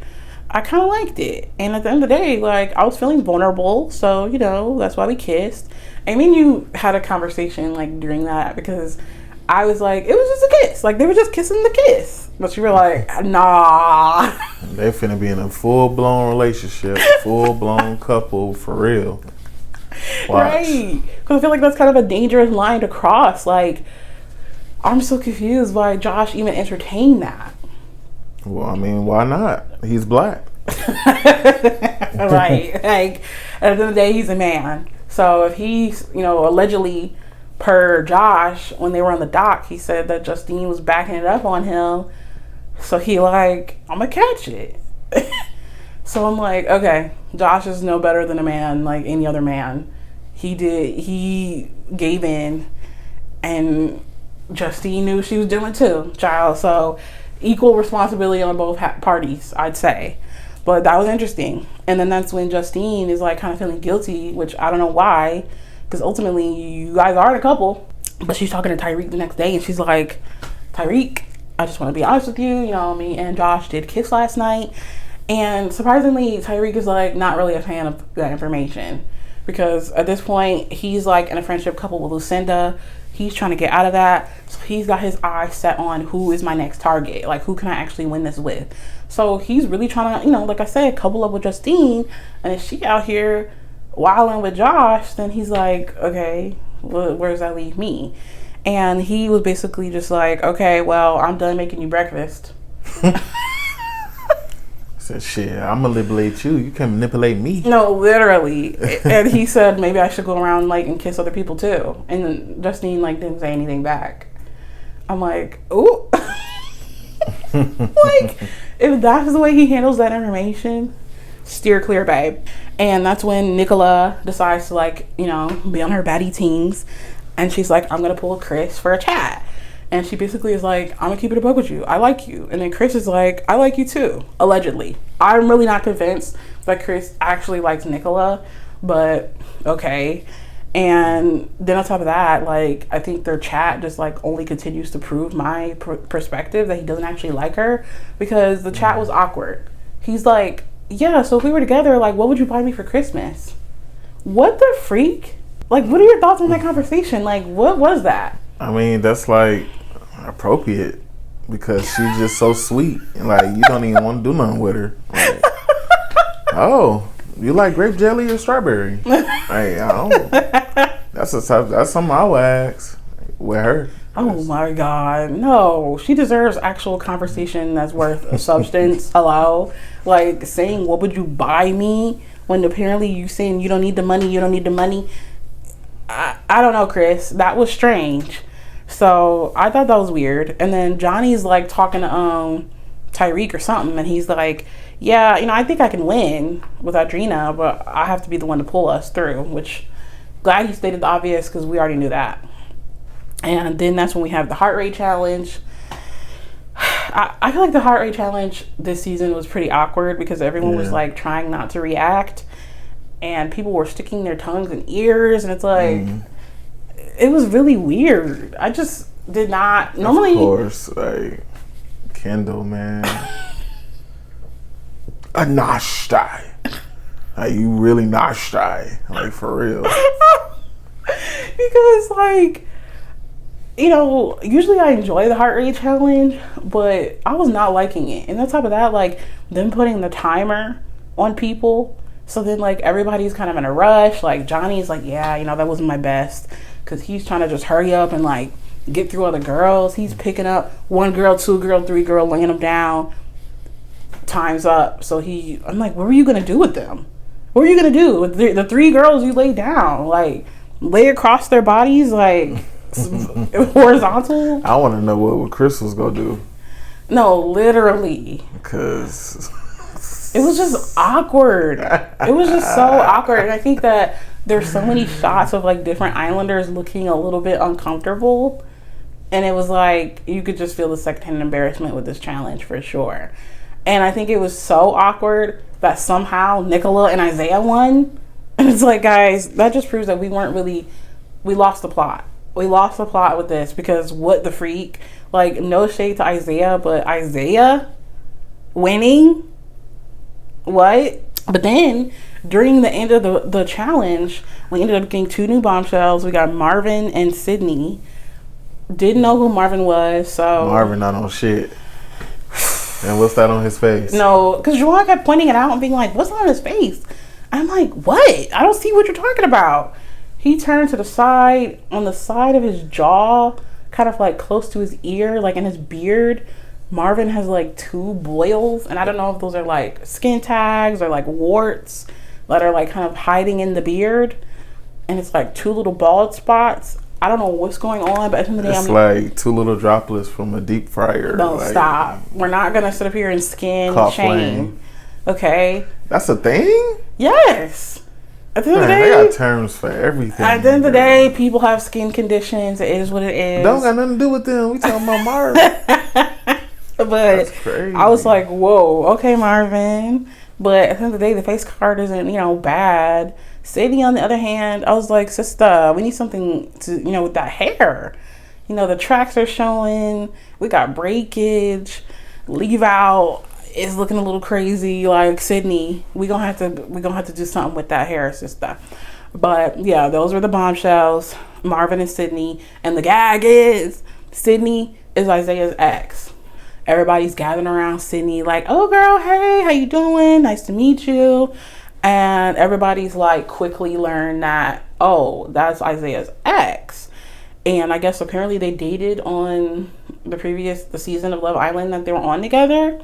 I kind of liked it. And at the end of the day, like, I was feeling vulnerable. So, you know, that's why we kissed. I mean, you had a conversation, like, during that, because I was like, it was just a kiss. Like, they were just kissing the kiss. But you were like, nah. They finna be in a full-blown relationship, full-blown couple, for real. Watch. Right. Because I feel like that's kind of a dangerous line to cross. Like, I'm so confused why Josh even entertained that. Well, I mean, why not? He's black. Right. Like, at the end of the day, he's a man. So if he's, you know, allegedly, per Josh, when they were on the dock, he said that Justine was backing it up on him. So he like, I'm gonna catch it. So I'm like, okay, Josh is no better than a man like any other man. He gave in, and Justine knew she was doing too, child. So equal responsibility on both parties, I'd say. But that was interesting. And then that's when Justine is like kind of feeling guilty, which I don't know why, because ultimately you guys are in a couple. But she's talking to Tyrique the next day, and she's like, Tyrique, I just want to be honest with you. You know, me and Josh did kiss last night. And surprisingly, Tyrique is like not really a fan of that information, because at this point he's like in a friendship couple with Lucinda. He's trying to get out of that. So he's got his eyes set on who is my next target. Like, who can I actually win this with? So he's really trying to, you know, like I said, couple up with Justine. And if she out here wilding with Josh, then he's like, okay, where does that leave me? And he was basically just like, okay, well, I'm done making you breakfast. Said, shit, I'm gonna manipulate you. You can manipulate me. No, literally. And he said maybe I should go around like and kiss other people too. And then Justine like didn't say anything back. I'm like, ooh. Like, if that's the way he handles that information, steer clear, babe. And that's when Nicola decides to like, you know, be on her baddie teams. And she's like, I'm gonna pull Chris for a chat. And she basically is like, I'm gonna keep it a buck with you. I like you. And then Chris is like, I like you too. Allegedly. I'm really not convinced that Chris actually likes Nicola, but okay. And then on top of that, like, I think their chat just like only continues to prove my perspective that he doesn't actually like her, because the chat was awkward. He's like, yeah, so if we were together, like, what would you buy me for Christmas? What the freak? Like, what are your thoughts on that conversation? Like, what was that? I mean, that's like appropriate, because she's just so sweet, and like, you don't even want to do nothing with her. Like, oh, you like grape jelly or strawberry? Like, I don't. That's something I would ask with her. Oh my God, no. She deserves actual conversation that's worth a substance. Hello? Like saying, what would you buy me? When apparently you saying you don't need the money, you don't need the money. I don't know, Chris. That was strange. So I thought that was weird. And then Johnny's like talking to Tyrique or something, and he's like, yeah, I think I can win with Adrina, but I have to be the one to pull us through, which glad he stated the obvious because we already knew that. And then that's when we have the heart rate challenge. I feel like the heart rate challenge this season was pretty awkward because everyone was like trying not to react, and people were sticking their tongues in ears, and it's like it was really weird. I just did not normally. Of course, like Kendall, man, a nosh die. Like you really nosh die, like for real. Because like. Usually I enjoy the heart rate challenge, but I was not liking it. And on top of that, like, them putting the timer on people. So then, like, everybody's kind of in a rush. Like, Johnny's like, yeah, that wasn't my best. Because he's trying to just hurry up and, like, get through other girls. He's picking up 1 girl, 2 girl, 3 girl, laying them down. Time's up. So I'm like, what were you going to do with them? What were you going to do with the 3 girls you laid down? Like, lay across their bodies? Like... horizontal. I want to know what Chris was gonna do. No, literally, because it was just awkward. It was just so awkward, and I think that there's so many shots of like different islanders looking a little bit uncomfortable, and it was like you could just feel the secondhand embarrassment with this challenge for sure. And I think it was so awkward that somehow Nicola and Isaiah won, and it's like, guys, that just proves that we lost the plot. We lost the plot with this because what the freak? Like, no shade to Isaiah, but Isaiah winning? What? But then, during the end of the challenge, we ended up getting 2 new bombshells. We got Marvin and Sydney. Didn't know who Marvin was, so... Marvin not on shit. And what's that on his face? No, because Juwan kept pointing it out and being like, what's on his face? I'm like, what? I don't see what you're talking about. He turned to the side, on the side of his jaw, kind of like close to his ear, like in his beard. Marvin has like 2 boils, and I don't know if those are like skin tags or like warts that are like kind of hiding in the beard. And it's like 2 little bald spots. I don't know what's going on, but at the end of the day, it's like 2 little droplets from a deep fryer. No, like, stop. We're not gonna sit up here and skin shame. Okay. That's a thing? Yes. At the end of the day, they got terms for everything. At the end of the day, people have skin conditions. It is what it is. Don't got nothing to do with them. We talking about Marvin. But I was like, whoa, okay, Marvin. But at the end of the day, the face card isn't, bad. Sadie, on the other hand, I was like, sister, we need something to, with that hair. The tracks are showing. We got breakage. Leave out is looking a little crazy. Like, Sydney, we gonna have to do something with that hair, sister. But yeah, those were the bombshells. Marvin and Sydney. And the gag is Sydney is Isaiah's ex. Everybody's gathering around Sydney like, oh girl, hey, how you doing? Nice to meet you. And everybody's like quickly learned that, oh, that's Isaiah's ex. And I guess apparently they dated on the season of Love Island that they were on together.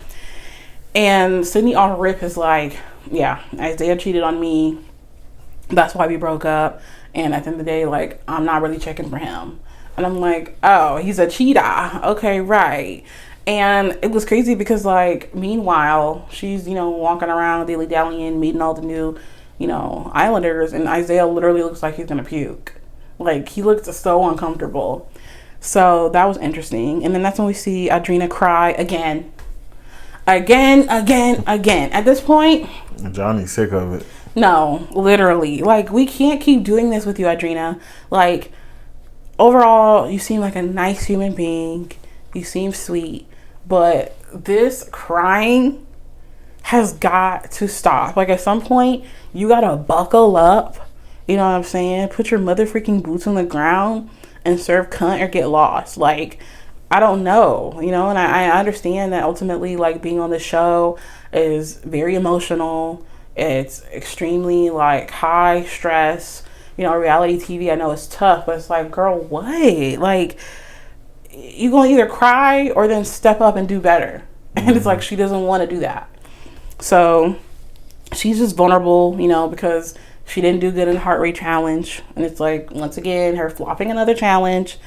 And Sydney on rip is like, yeah, Isaiah cheated on me. That's why we broke up. And at the end of the day, like, I'm not really checking for him. And I'm like, oh, he's a cheater. Okay, right. And it was crazy because, like, meanwhile, she's, walking around dilly-dallying, meeting all the new, Islanders. And Isaiah literally looks like he's going to puke. Like, he looked so uncomfortable. So that was interesting. And then that's when we see Adrina cry again. Again. At this point, Johnny's sick of it. No, literally. Like, we can't keep doing this with you, Adrina. Like, overall, you seem like a nice human being. You seem sweet. But this crying has got to stop. Like, at some point, you gotta buckle up. You know what I'm saying? Put your mother freaking boots on the ground and serve cunt or get lost. Like, I don't know, and I understand that ultimately, like, being on the show is very emotional. It's extremely, like, high stress. Reality TV, I know it's tough, but it's like, girl, what? Like, you're going to either cry or then step up and do better. And it's like she doesn't want to do that. So she's just vulnerable, you know, because she didn't do good in the heart rate challenge. And it's like, once again, her flopping another challenge.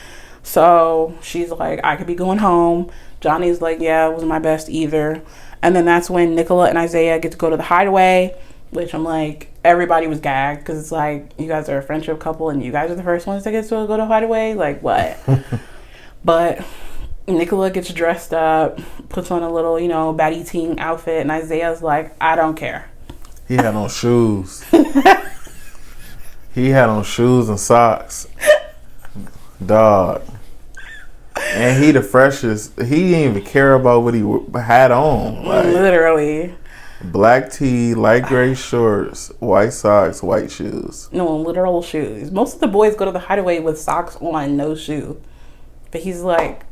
So she's like, I could be going home. Johnny's like, yeah, it wasn't my best either. And then that's when Nicola and Isaiah get to go to the hideaway, which I'm like, everybody was gagged because it's like, you guys are a friendship couple and you guys are the first ones that get to go to hideaway. Like, what? But Nicola gets dressed up, puts on a little, you know, baddie teen outfit, and Isaiah's like, I don't care. He had on shoes. He had on shoes and socks. Dog. And he the freshest. He didn't even care about what he had on. Like, literally. Black tee, light gray shorts, white socks, white shoes. No, literal shoes. Most of the boys go to the hideaway with socks on, no shoe. But he's like,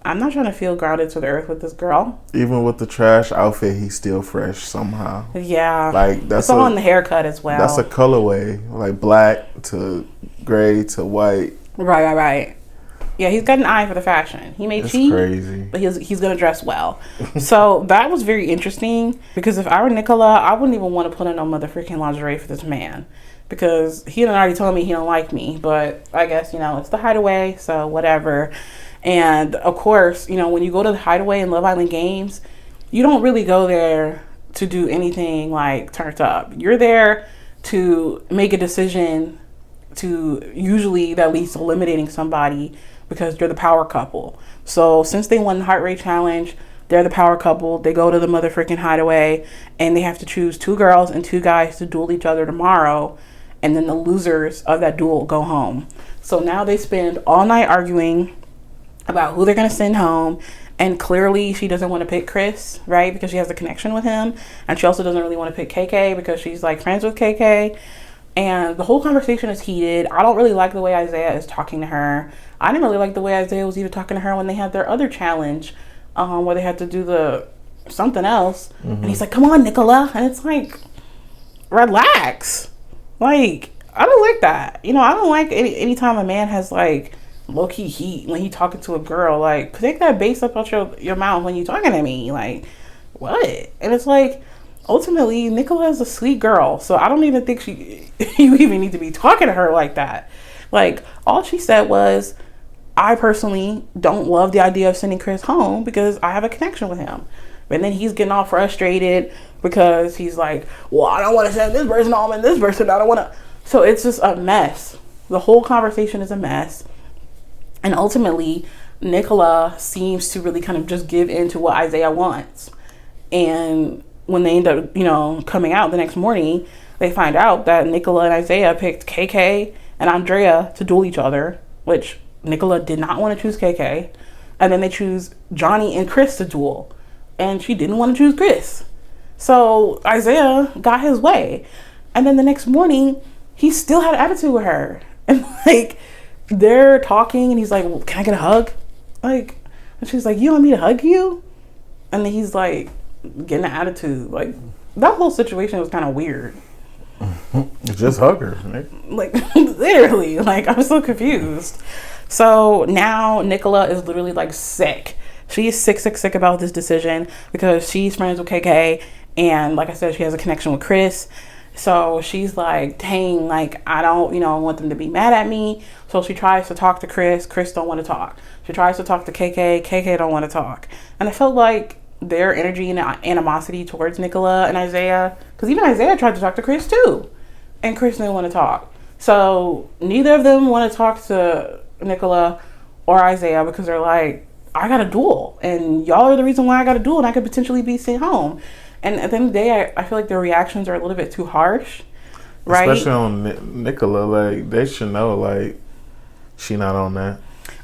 I'm not trying to feel grounded to the earth with this girl. Even with the trash outfit, he's still fresh somehow. Yeah. Like that's it's all in the haircut as well. That's a colorway. Like black to gray to white. Right. Yeah, he's got an eye for the fashion. He may cheat, crazy. But he's gonna dress well. So that was very interesting because if I were Nicola, I wouldn't even want to put on no motherfucking lingerie for this man because he done already told me he don't like me. But I guess, you know, it's the hideaway, so whatever. And of course, you know, when you go to the hideaway in Love Island Games, you don't really go there to do anything like turned up. You're there to make a decision to usually that leads to eliminating somebody because you're the power couple. So since they won the heart rate challenge, they're the power couple. They go to the motherfucking hideaway and they have to choose 2 girls and 2 guys to duel each other tomorrow. And then the losers of that duel go home. So now they spend all night arguing about who they're going to send home. And clearly she doesn't want to pick Chris, right? Because she has a connection with him. And she also doesn't really want to pick KK because she's like friends with KK. And the whole conversation is heated. I don't really like the way Isaiah is talking to her. I didn't really like the way Isaiah was even talking to her when they had their other challenge, where they had to do the something else. Mm-hmm. And he's like, come on, Nicola. And it's like, relax. Like, I don't like that. You know, I don't like anytime a man has like low-key heat when he talking to a girl. Like, take that bass up out your mouth when you talking to me. Like, what? And it's like, ultimately, Nicola is a sweet girl, so I don't even think you even need to be talking to her like that. Like, all she said was, I personally don't love the idea of sending Chris home because I have a connection with him. And then he's getting all frustrated because he's like, well, I don't want to send this person home and this person, I don't want to. So it's just a mess. The whole conversation is a mess. And ultimately, Nicola seems to really kind of just give in to what Isaiah wants. And when they end up, you know, coming out the next morning, they find out that Nicola and Isaiah picked KK and Andrea to duel each other, which Nicola did not want to choose KK. And then they choose Johnny and Chris to duel. And she didn't want to choose Chris. So Isaiah got his way. And then the next morning, he still had an attitude with her. And like, they're talking and he's like, well, can I get a hug? Like, and she's like, you want me to hug you? And then he's like, getting an attitude. Like, that whole situation was kind of weird. Just hug her, right? Like, literally. Like, I'm so confused. So now Nicola is literally like sick. She is sick about this decision because she's friends with KK. And like I said, she has a connection with Chris. So she's like, dang, like, I don't, want them to be mad at me. So she tries to talk to Chris. Chris don't want to talk. She tries to talk to KK. KK don't want to talk. And I felt like their energy and animosity towards Nicola and Isaiah, because even Isaiah tried to talk to Chris too. And Chris didn't want to talk. So neither of them want to talk to Nicola or Isaiah because they're like, I got a duel. And y'all are the reason why I got a duel and I could potentially be sent home. And at the end of the day, I feel like their reactions are a little bit too harsh, right? Especially on Nicola, like, they should know, like, she not on that.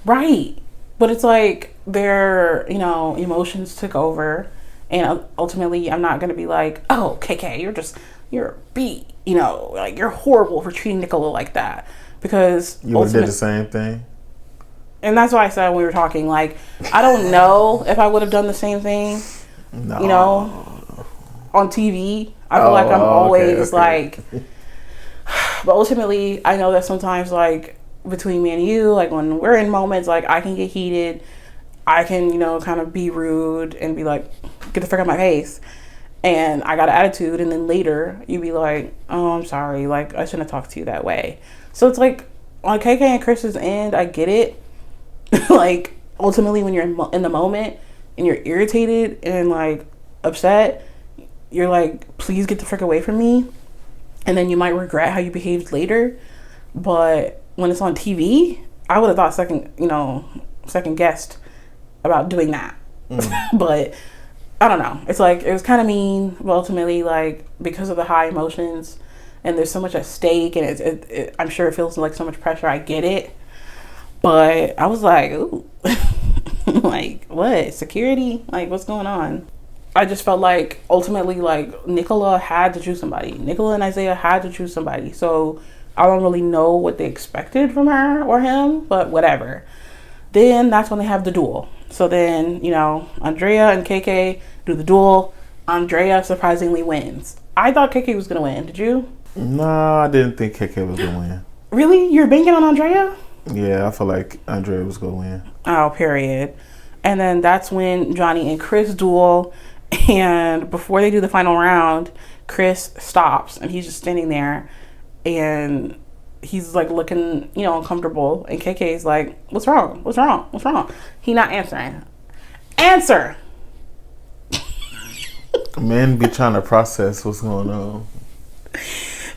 Right. But it's like their, emotions took over. And ultimately, I'm not going to be like, oh, KK, you're a B. Like, you're horrible for treating Nicola like that. Because you would have did the same thing. And that's why I said when we were talking, like, I don't know if I would have done the same thing. No. On TV, I feel like I'm always like, but ultimately I know that sometimes, like, between me and you, like when we're in moments, like I can get heated, I can, you know, kind of be rude and be like, get the frick out of my face, and I got an attitude, and then later you be like, oh, I'm sorry, like I shouldn't have talked to you that way. So it's like on KK and Chris's end, I get it. Like ultimately when you're in the moment and you're irritated and like upset, you're like, please get the frick away from me, and then you might regret how you behaved later. But when it's on TV, I would have thought second guessed about doing that. But I don't know, it's like it was kind of mean, but ultimately, like, because of the high emotions and there's so much at stake, and I'm sure it feels like so much pressure, I get it. But I was like, ooh. Like, what? Security? Like, what's going on? I just felt like ultimately, like, Nicola had to choose somebody. Nicola and Isaiah had to choose somebody. So I don't really know what they expected from her or him, but whatever. Then that's when they have the duel. So then, you know, Andrea and KK do the duel. Andrea surprisingly wins. I thought KK was going to win. Did you? No, I didn't think KK was going to win. Really? You're banking on Andrea? Yeah, I feel like Andrea was going to win. Oh, period. And then that's when Johnny and Chris duel. And before they do the final round, Chris stops and he's just standing there and he's like looking, you know, uncomfortable. And KK's like, what's wrong? What's wrong? What's wrong? He not answering. Answer! Men be trying to process what's going on.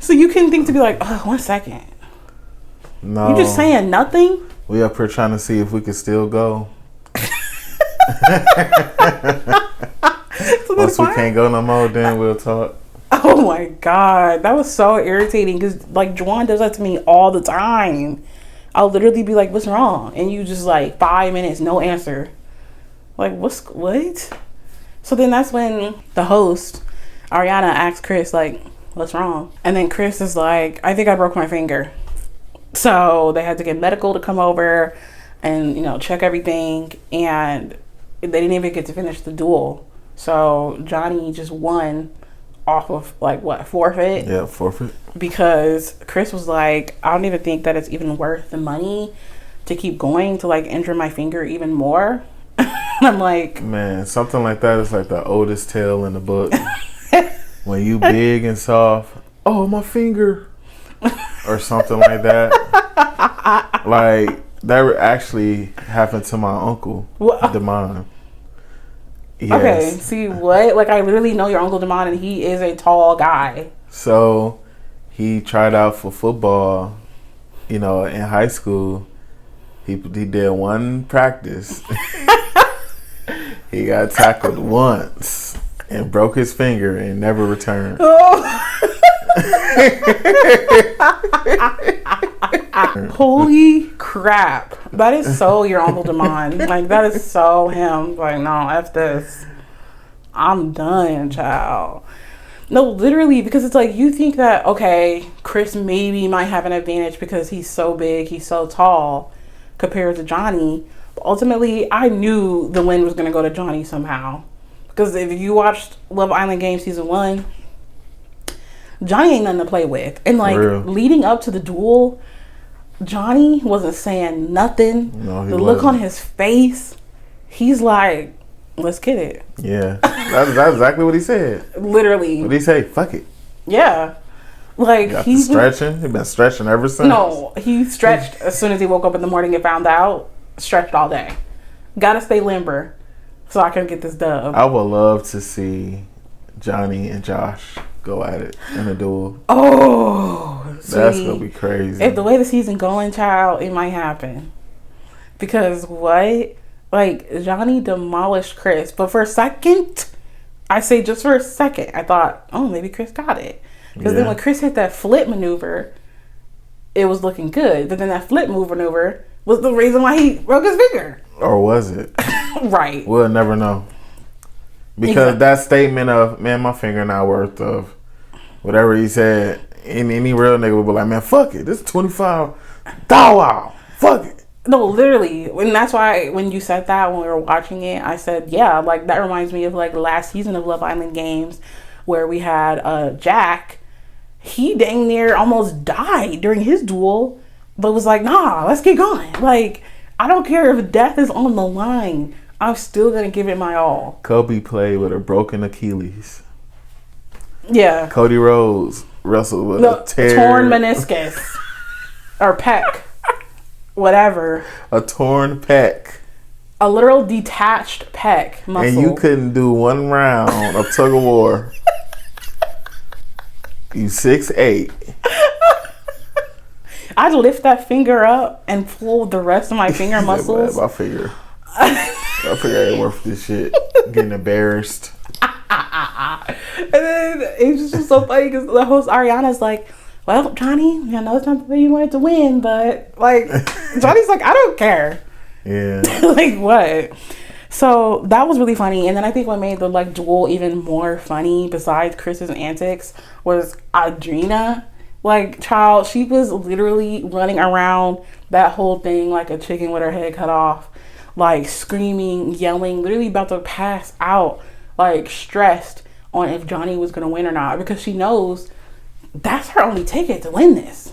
So you couldn't think to be like, oh, 1 second. No. You just saying nothing? We up here trying to see if we can still go. So once we can't go no more, then we'll talk. Oh my God. That was so irritating because like Juwan does that to me all the time. I'll literally be like, what's wrong? And you just like 5 minutes, no answer. Like, what? So then that's when the host, Ariana, asks Chris, like, what's wrong? And then Chris is like, I think I broke my finger. So they had to get medical to come over and, you know, check everything. And they didn't even get to finish the duel. So Johnny just won off of like what, forfeit? Yeah, forfeit. Because Chris was like, I don't even think that it's even worth the money to keep going to like injure my finger even more. I'm like, man, something like that is like the oldest tale in the book. When you big and soft, oh, my finger, or something like that. Like that actually happened to my uncle, Damon. Yes. Okay, see what? Like I literally know your Uncle Damon, and he is a tall guy. So he tried out for football, you know, in high school. He did one practice. He got tackled once and broke his finger and never returned. Holy crap. That is so your Uncle Damon. Like, that is so him. Like, no, F this. I'm done, child. No, literally, because it's like, you think that, okay, Chris maybe might have an advantage because he's so big, he's so tall compared to Johnny. But ultimately, I knew the win was going to go to Johnny somehow. Because if you watched Love Island Games Season 1, Johnny ain't nothing to play with. And like leading up to the duel, Johnny wasn't saying nothing. No, the look on his face, he's like, let's get it. Yeah. That's exactly what he said. Literally. What did he say? Fuck it. Yeah. Like he's stretching. He's been stretching ever since. No, he stretched as soon as he woke up in the morning and found out. Stretched all day. Gotta stay limber so I can get this dub. I would love to see Johnny and Josh go at it in a duel. Oh, that's gonna be crazy. If the way the season going, child, it might happen. Because what? Like, Johnny demolished Chris. But for a second, I say just for a second, I thought, oh, maybe Chris got it. Because then when Chris hit that flip maneuver, it was looking good. But then that flip maneuver was the reason why he broke his finger. Or was it? Right. We'll never know. Because that statement of, man, my finger not worth of whatever he said, any real nigga would be like, man, fuck it. This is 25. Wow. Fuck it. No, literally. And that's why when you said that, when we were watching it, I said, yeah, like that reminds me of like last season of Love Island Games where we had Jack. He dang near almost died during his duel but was like, nah, let's get going. Like, I don't care if death is on the line. I'm still gonna give it my all. Kobe played with a broken Achilles. Yeah. Cody Rhodes wrestled with a torn meniscus or pec, whatever. A torn pec. A literal detached pec muscle. And you couldn't do one round of tug of war. You 6'8". I'd lift that finger up and pull the rest of my finger muscles. My finger ain't worth this shit. Getting embarrassed. And then it's just so funny because the host Ariana's like, well, Johnny, I know it's not the way you wanted to win, but like, Johnny's like, I don't care. Yeah. Like, what? So that was really funny. And then I think what made the like duel even more funny, besides Chris's antics, was Audrina. Like, child, she was literally running around that whole thing like a chicken with her head cut off, like screaming, yelling, literally about to pass out, like stressed on if Johnny was gonna win or not, because she knows that's her only ticket to win this.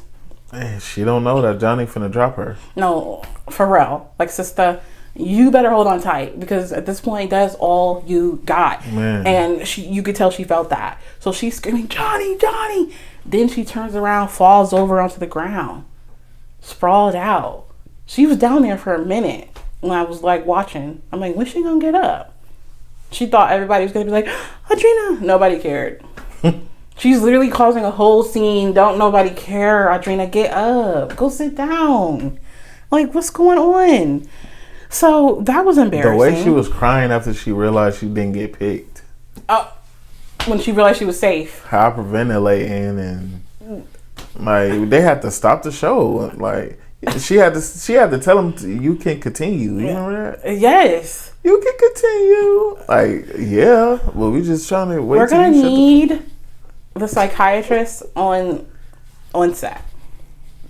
Man, she don't know that Johnny finna drop her. No, for real. Like, sister, you better hold on tight, because at this point, that's all you got. Man. And you could tell she felt that. So she's screaming, Johnny, Johnny. Then she turns around, falls over onto the ground, sprawled out. She was down there for a minute when I was like watching. I'm like, when's she gonna get up? She thought everybody was gonna be like, Audrina. Nobody cared. She's literally causing a whole scene. Don't nobody care. Audrina, get up. Go sit down. Like, what's going on? So that was embarrassing. The way she was crying after she realized she didn't get picked. When she realized she was safe. Hyperventilating, and like they had to stop the show. Like she had to tell him you can continue. You remember that? Yes. You can continue. Like, yeah, well, we just trying to wait. We're gonna need the psychiatrist on set.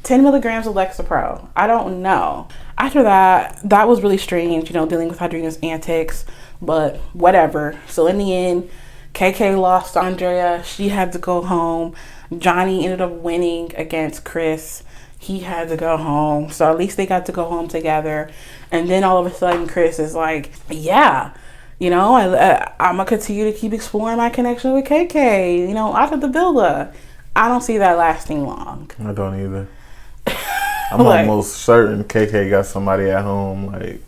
10 milligrams of Lexapro. I don't know. After that was really strange, dealing with Audrina's antics, but whatever. So in the end, KK lost to Andrea. She had to go home. Johnny ended up winning against Chris. He had to go home. So at least they got to go home together. And then all of a sudden, Chris is like, yeah, I'm going to continue to keep exploring my connection with KK, after the build-up. I don't see that lasting long. I don't either. I'm almost certain KK got somebody at home. Like,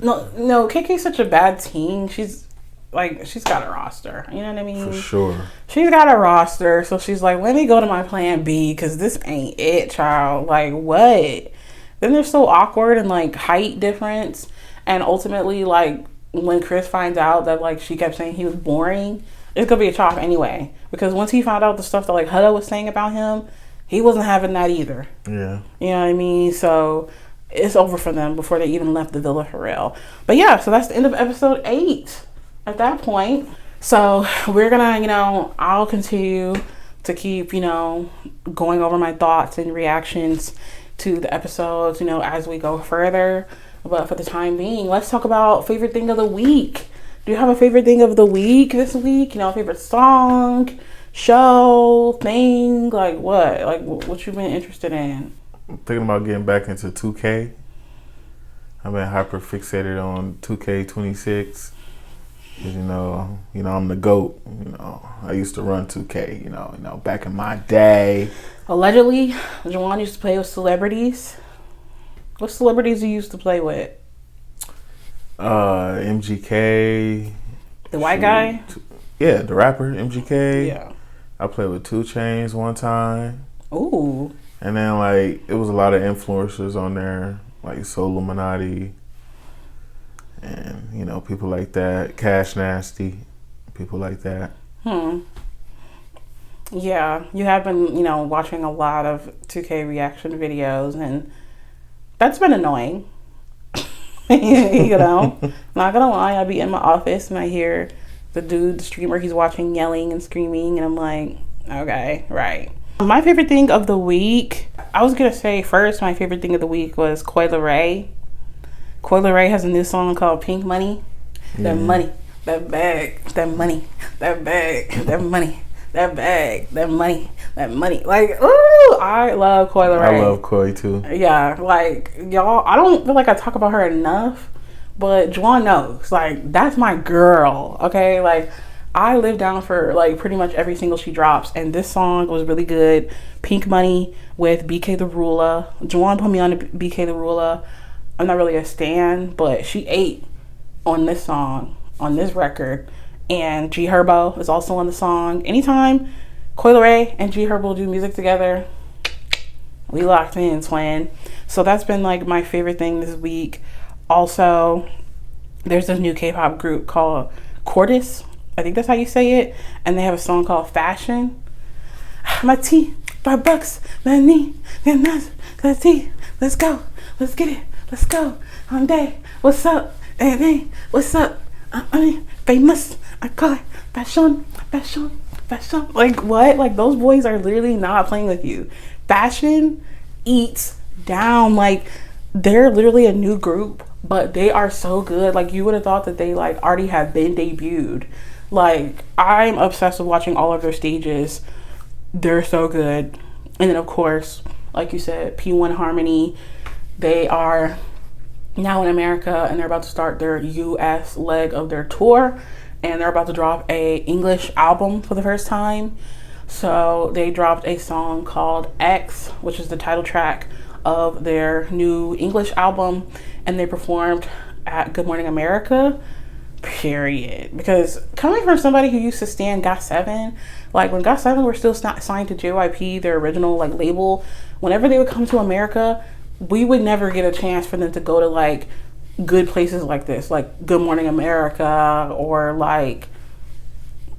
no, KK's such a bad team. She's got a roster. You know what I mean? For sure. She's got a roster. So she's like, let me go to my plan B, because this ain't it, child. Like, what? Then they're so awkward, and like height difference. And ultimately, like, when Chris finds out that like she kept saying he was boring, it's gonna be a chop anyway. Because once he found out the stuff that like Hutta was saying about him, he wasn't having that either. Yeah. You know what I mean? So it's over for them before they even left the villa for real. But yeah, so that's the end of episode 8 at that point. So we're gonna, I'll continue to keep, going over my thoughts and reactions to the episodes, as we go further. But for the time being, let's talk about favorite thing of the week. Do you have a favorite thing of the week this week? Favorite song, show, thing, like what? Like what you've been interested in? I'm thinking about getting back into 2K. I've been hyper fixated on 2K26. Cause I'm the GOAT. I used to run 2K. Back in my day. Allegedly, Juwan used to play with celebrities. What celebrities you used to play with? MGK. The white guy? Yeah, the rapper MGK. Yeah. I played with 2 Chainz one time. Ooh. And then it was a lot of influencers on there, like Soluminati, and people like that, Cash Nasty, people like that. Yeah, you have been watching a lot of 2K reaction videos, and that's been annoying. Not gonna lie, I'd be in my office and I hear the streamer he's watching yelling and screaming, and I'm like, okay, right. My favorite thing of the week, I was gonna say first, my favorite thing of the week was Coi Leray. Coi Leray has a new song called Pink Money. That money, that bag, that money, that bag, that money, that bag, that money. Like, ooh, I love Coi Leray. I love Coi too. Yeah, like, y'all, I don't feel like I talk about her enough, but Juwan knows. Like, that's my girl, okay? Like, I live down for, like, pretty much every single she drops, and this song was really good. Pink Money with BK the Ruler. Juwan put me on to BK the Ruler. I'm not really a stan, but she ate on this song, on this record. And G Herbo is also on the song. Anytime Coi Leray and G Herbo do music together, we locked in, twin. So that's been like my favorite thing this week. Also, there's this new K-pop group called Cordis. I think that's how you say it. And they have a song called Fashion. My tea, $5, my knee, and that's tea. Let's go. Let's get it. Let's go. On day. What's up? Hey, what's up? I'm famous. I call it fashion. Like, what? Like, those boys are literally not playing with you. Fashion eats down. Like, they're literally a new group, but they are so good. Like, you would have thought that they, like, already have been debuted. Like, I'm obsessed with watching all of their stages. They're so good. And then, of course, like you said, P1 Harmony, they are now in America, and they're about to start their US leg of their tour, and they're about to drop a English album for the first time. So they dropped a song called X, which is the title track of their new English album, and they performed at Good Morning America, period. Because coming from somebody who used to stand GOT7, like when GOT7 were still signed to JYP, their original like label, whenever they would come to America, we would never get a chance for them to go to like good places like this, like Good Morning America, or like,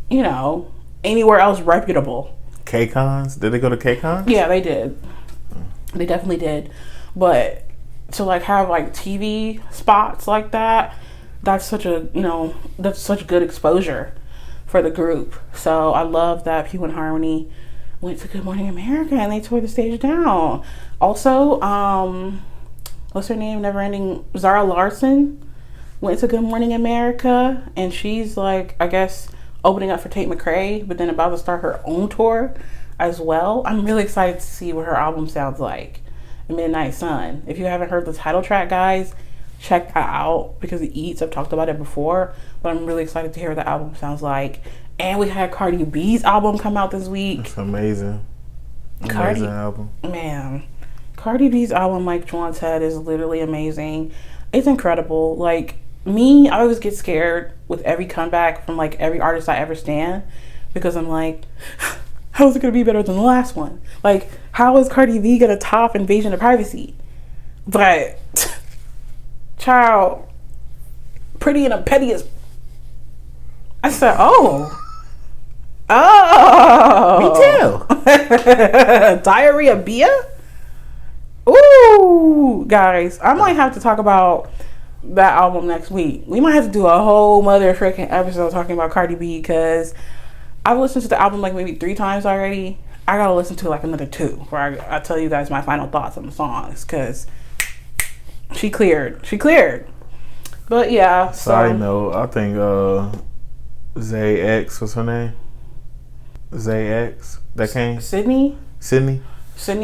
you know, anywhere else reputable. K-Cons? Did they go to K-Cons? Yeah, they did. They definitely did. But to like have like TV spots like that, that's such a, you know, that's such good exposure for the group. So I love that P1 Harmony went to Good Morning America and they tore the stage down. Also, what's her name? Neverending Zara Larsson went to Good Morning America, and she's like, I guess, opening up for Tate McRae, but then about to start her own tour as well. I'm really excited to see what her album sounds like. Midnight Sun. If you haven't heard the title track, guys, check that out, because the Eats, I've talked about it before, but I'm really excited to hear what the album sounds like. And we had Cardi B's album come out this week. It's amazing. Cardi, album. Man, Cardi B's album, like Juwan said, is literally amazing. It's incredible. Like, me, I always get scared with every comeback from like every artist I ever stan, because I'm like, how is it gonna be better than the last one? Like, how is Cardi B gonna top Invasion of Privacy? But child, Pretty and a Petty is, I said, oh, Me too. Diarrhea Bia. Ooh, guys, I might have to talk about that album next week. We might have to do a whole mother freaking episode talking about Cardi B, because I've listened to the album like maybe 3 times already. I gotta listen to like another 2 where I tell you guys my final thoughts on the songs, because she cleared. But yeah. Side note, I think Zay X, what's her name? Zay X, that came? Sydney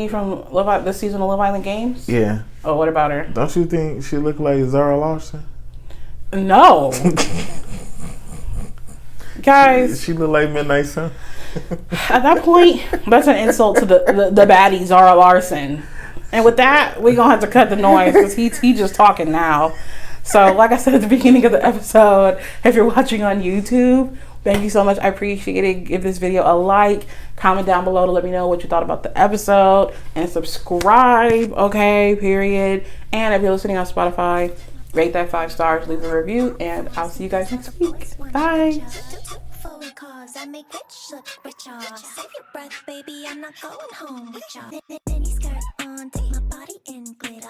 from this season of Love Island Games? Yeah. Oh, what about her? Don't you think she look like Zara Larsson? No. Guys. She look like Midnight Sun. At that point, that's an insult to the baddie Zara Larsson. And with that, we're going to have to cut the noise, because he just talking now. So, like I said at the beginning of the episode, if you're watching on YouTube, thank you so much. I appreciate it. Give this video a like. Comment down below to let me know what you thought about the episode. And subscribe, okay, period. And if you're listening on Spotify, rate that 5 stars, leave a review, and I'll see you guys next week. Bye. I make rich look richer. Save your breath, baby, I'm not going home with ya. Mini skirt on, take my body in glitter.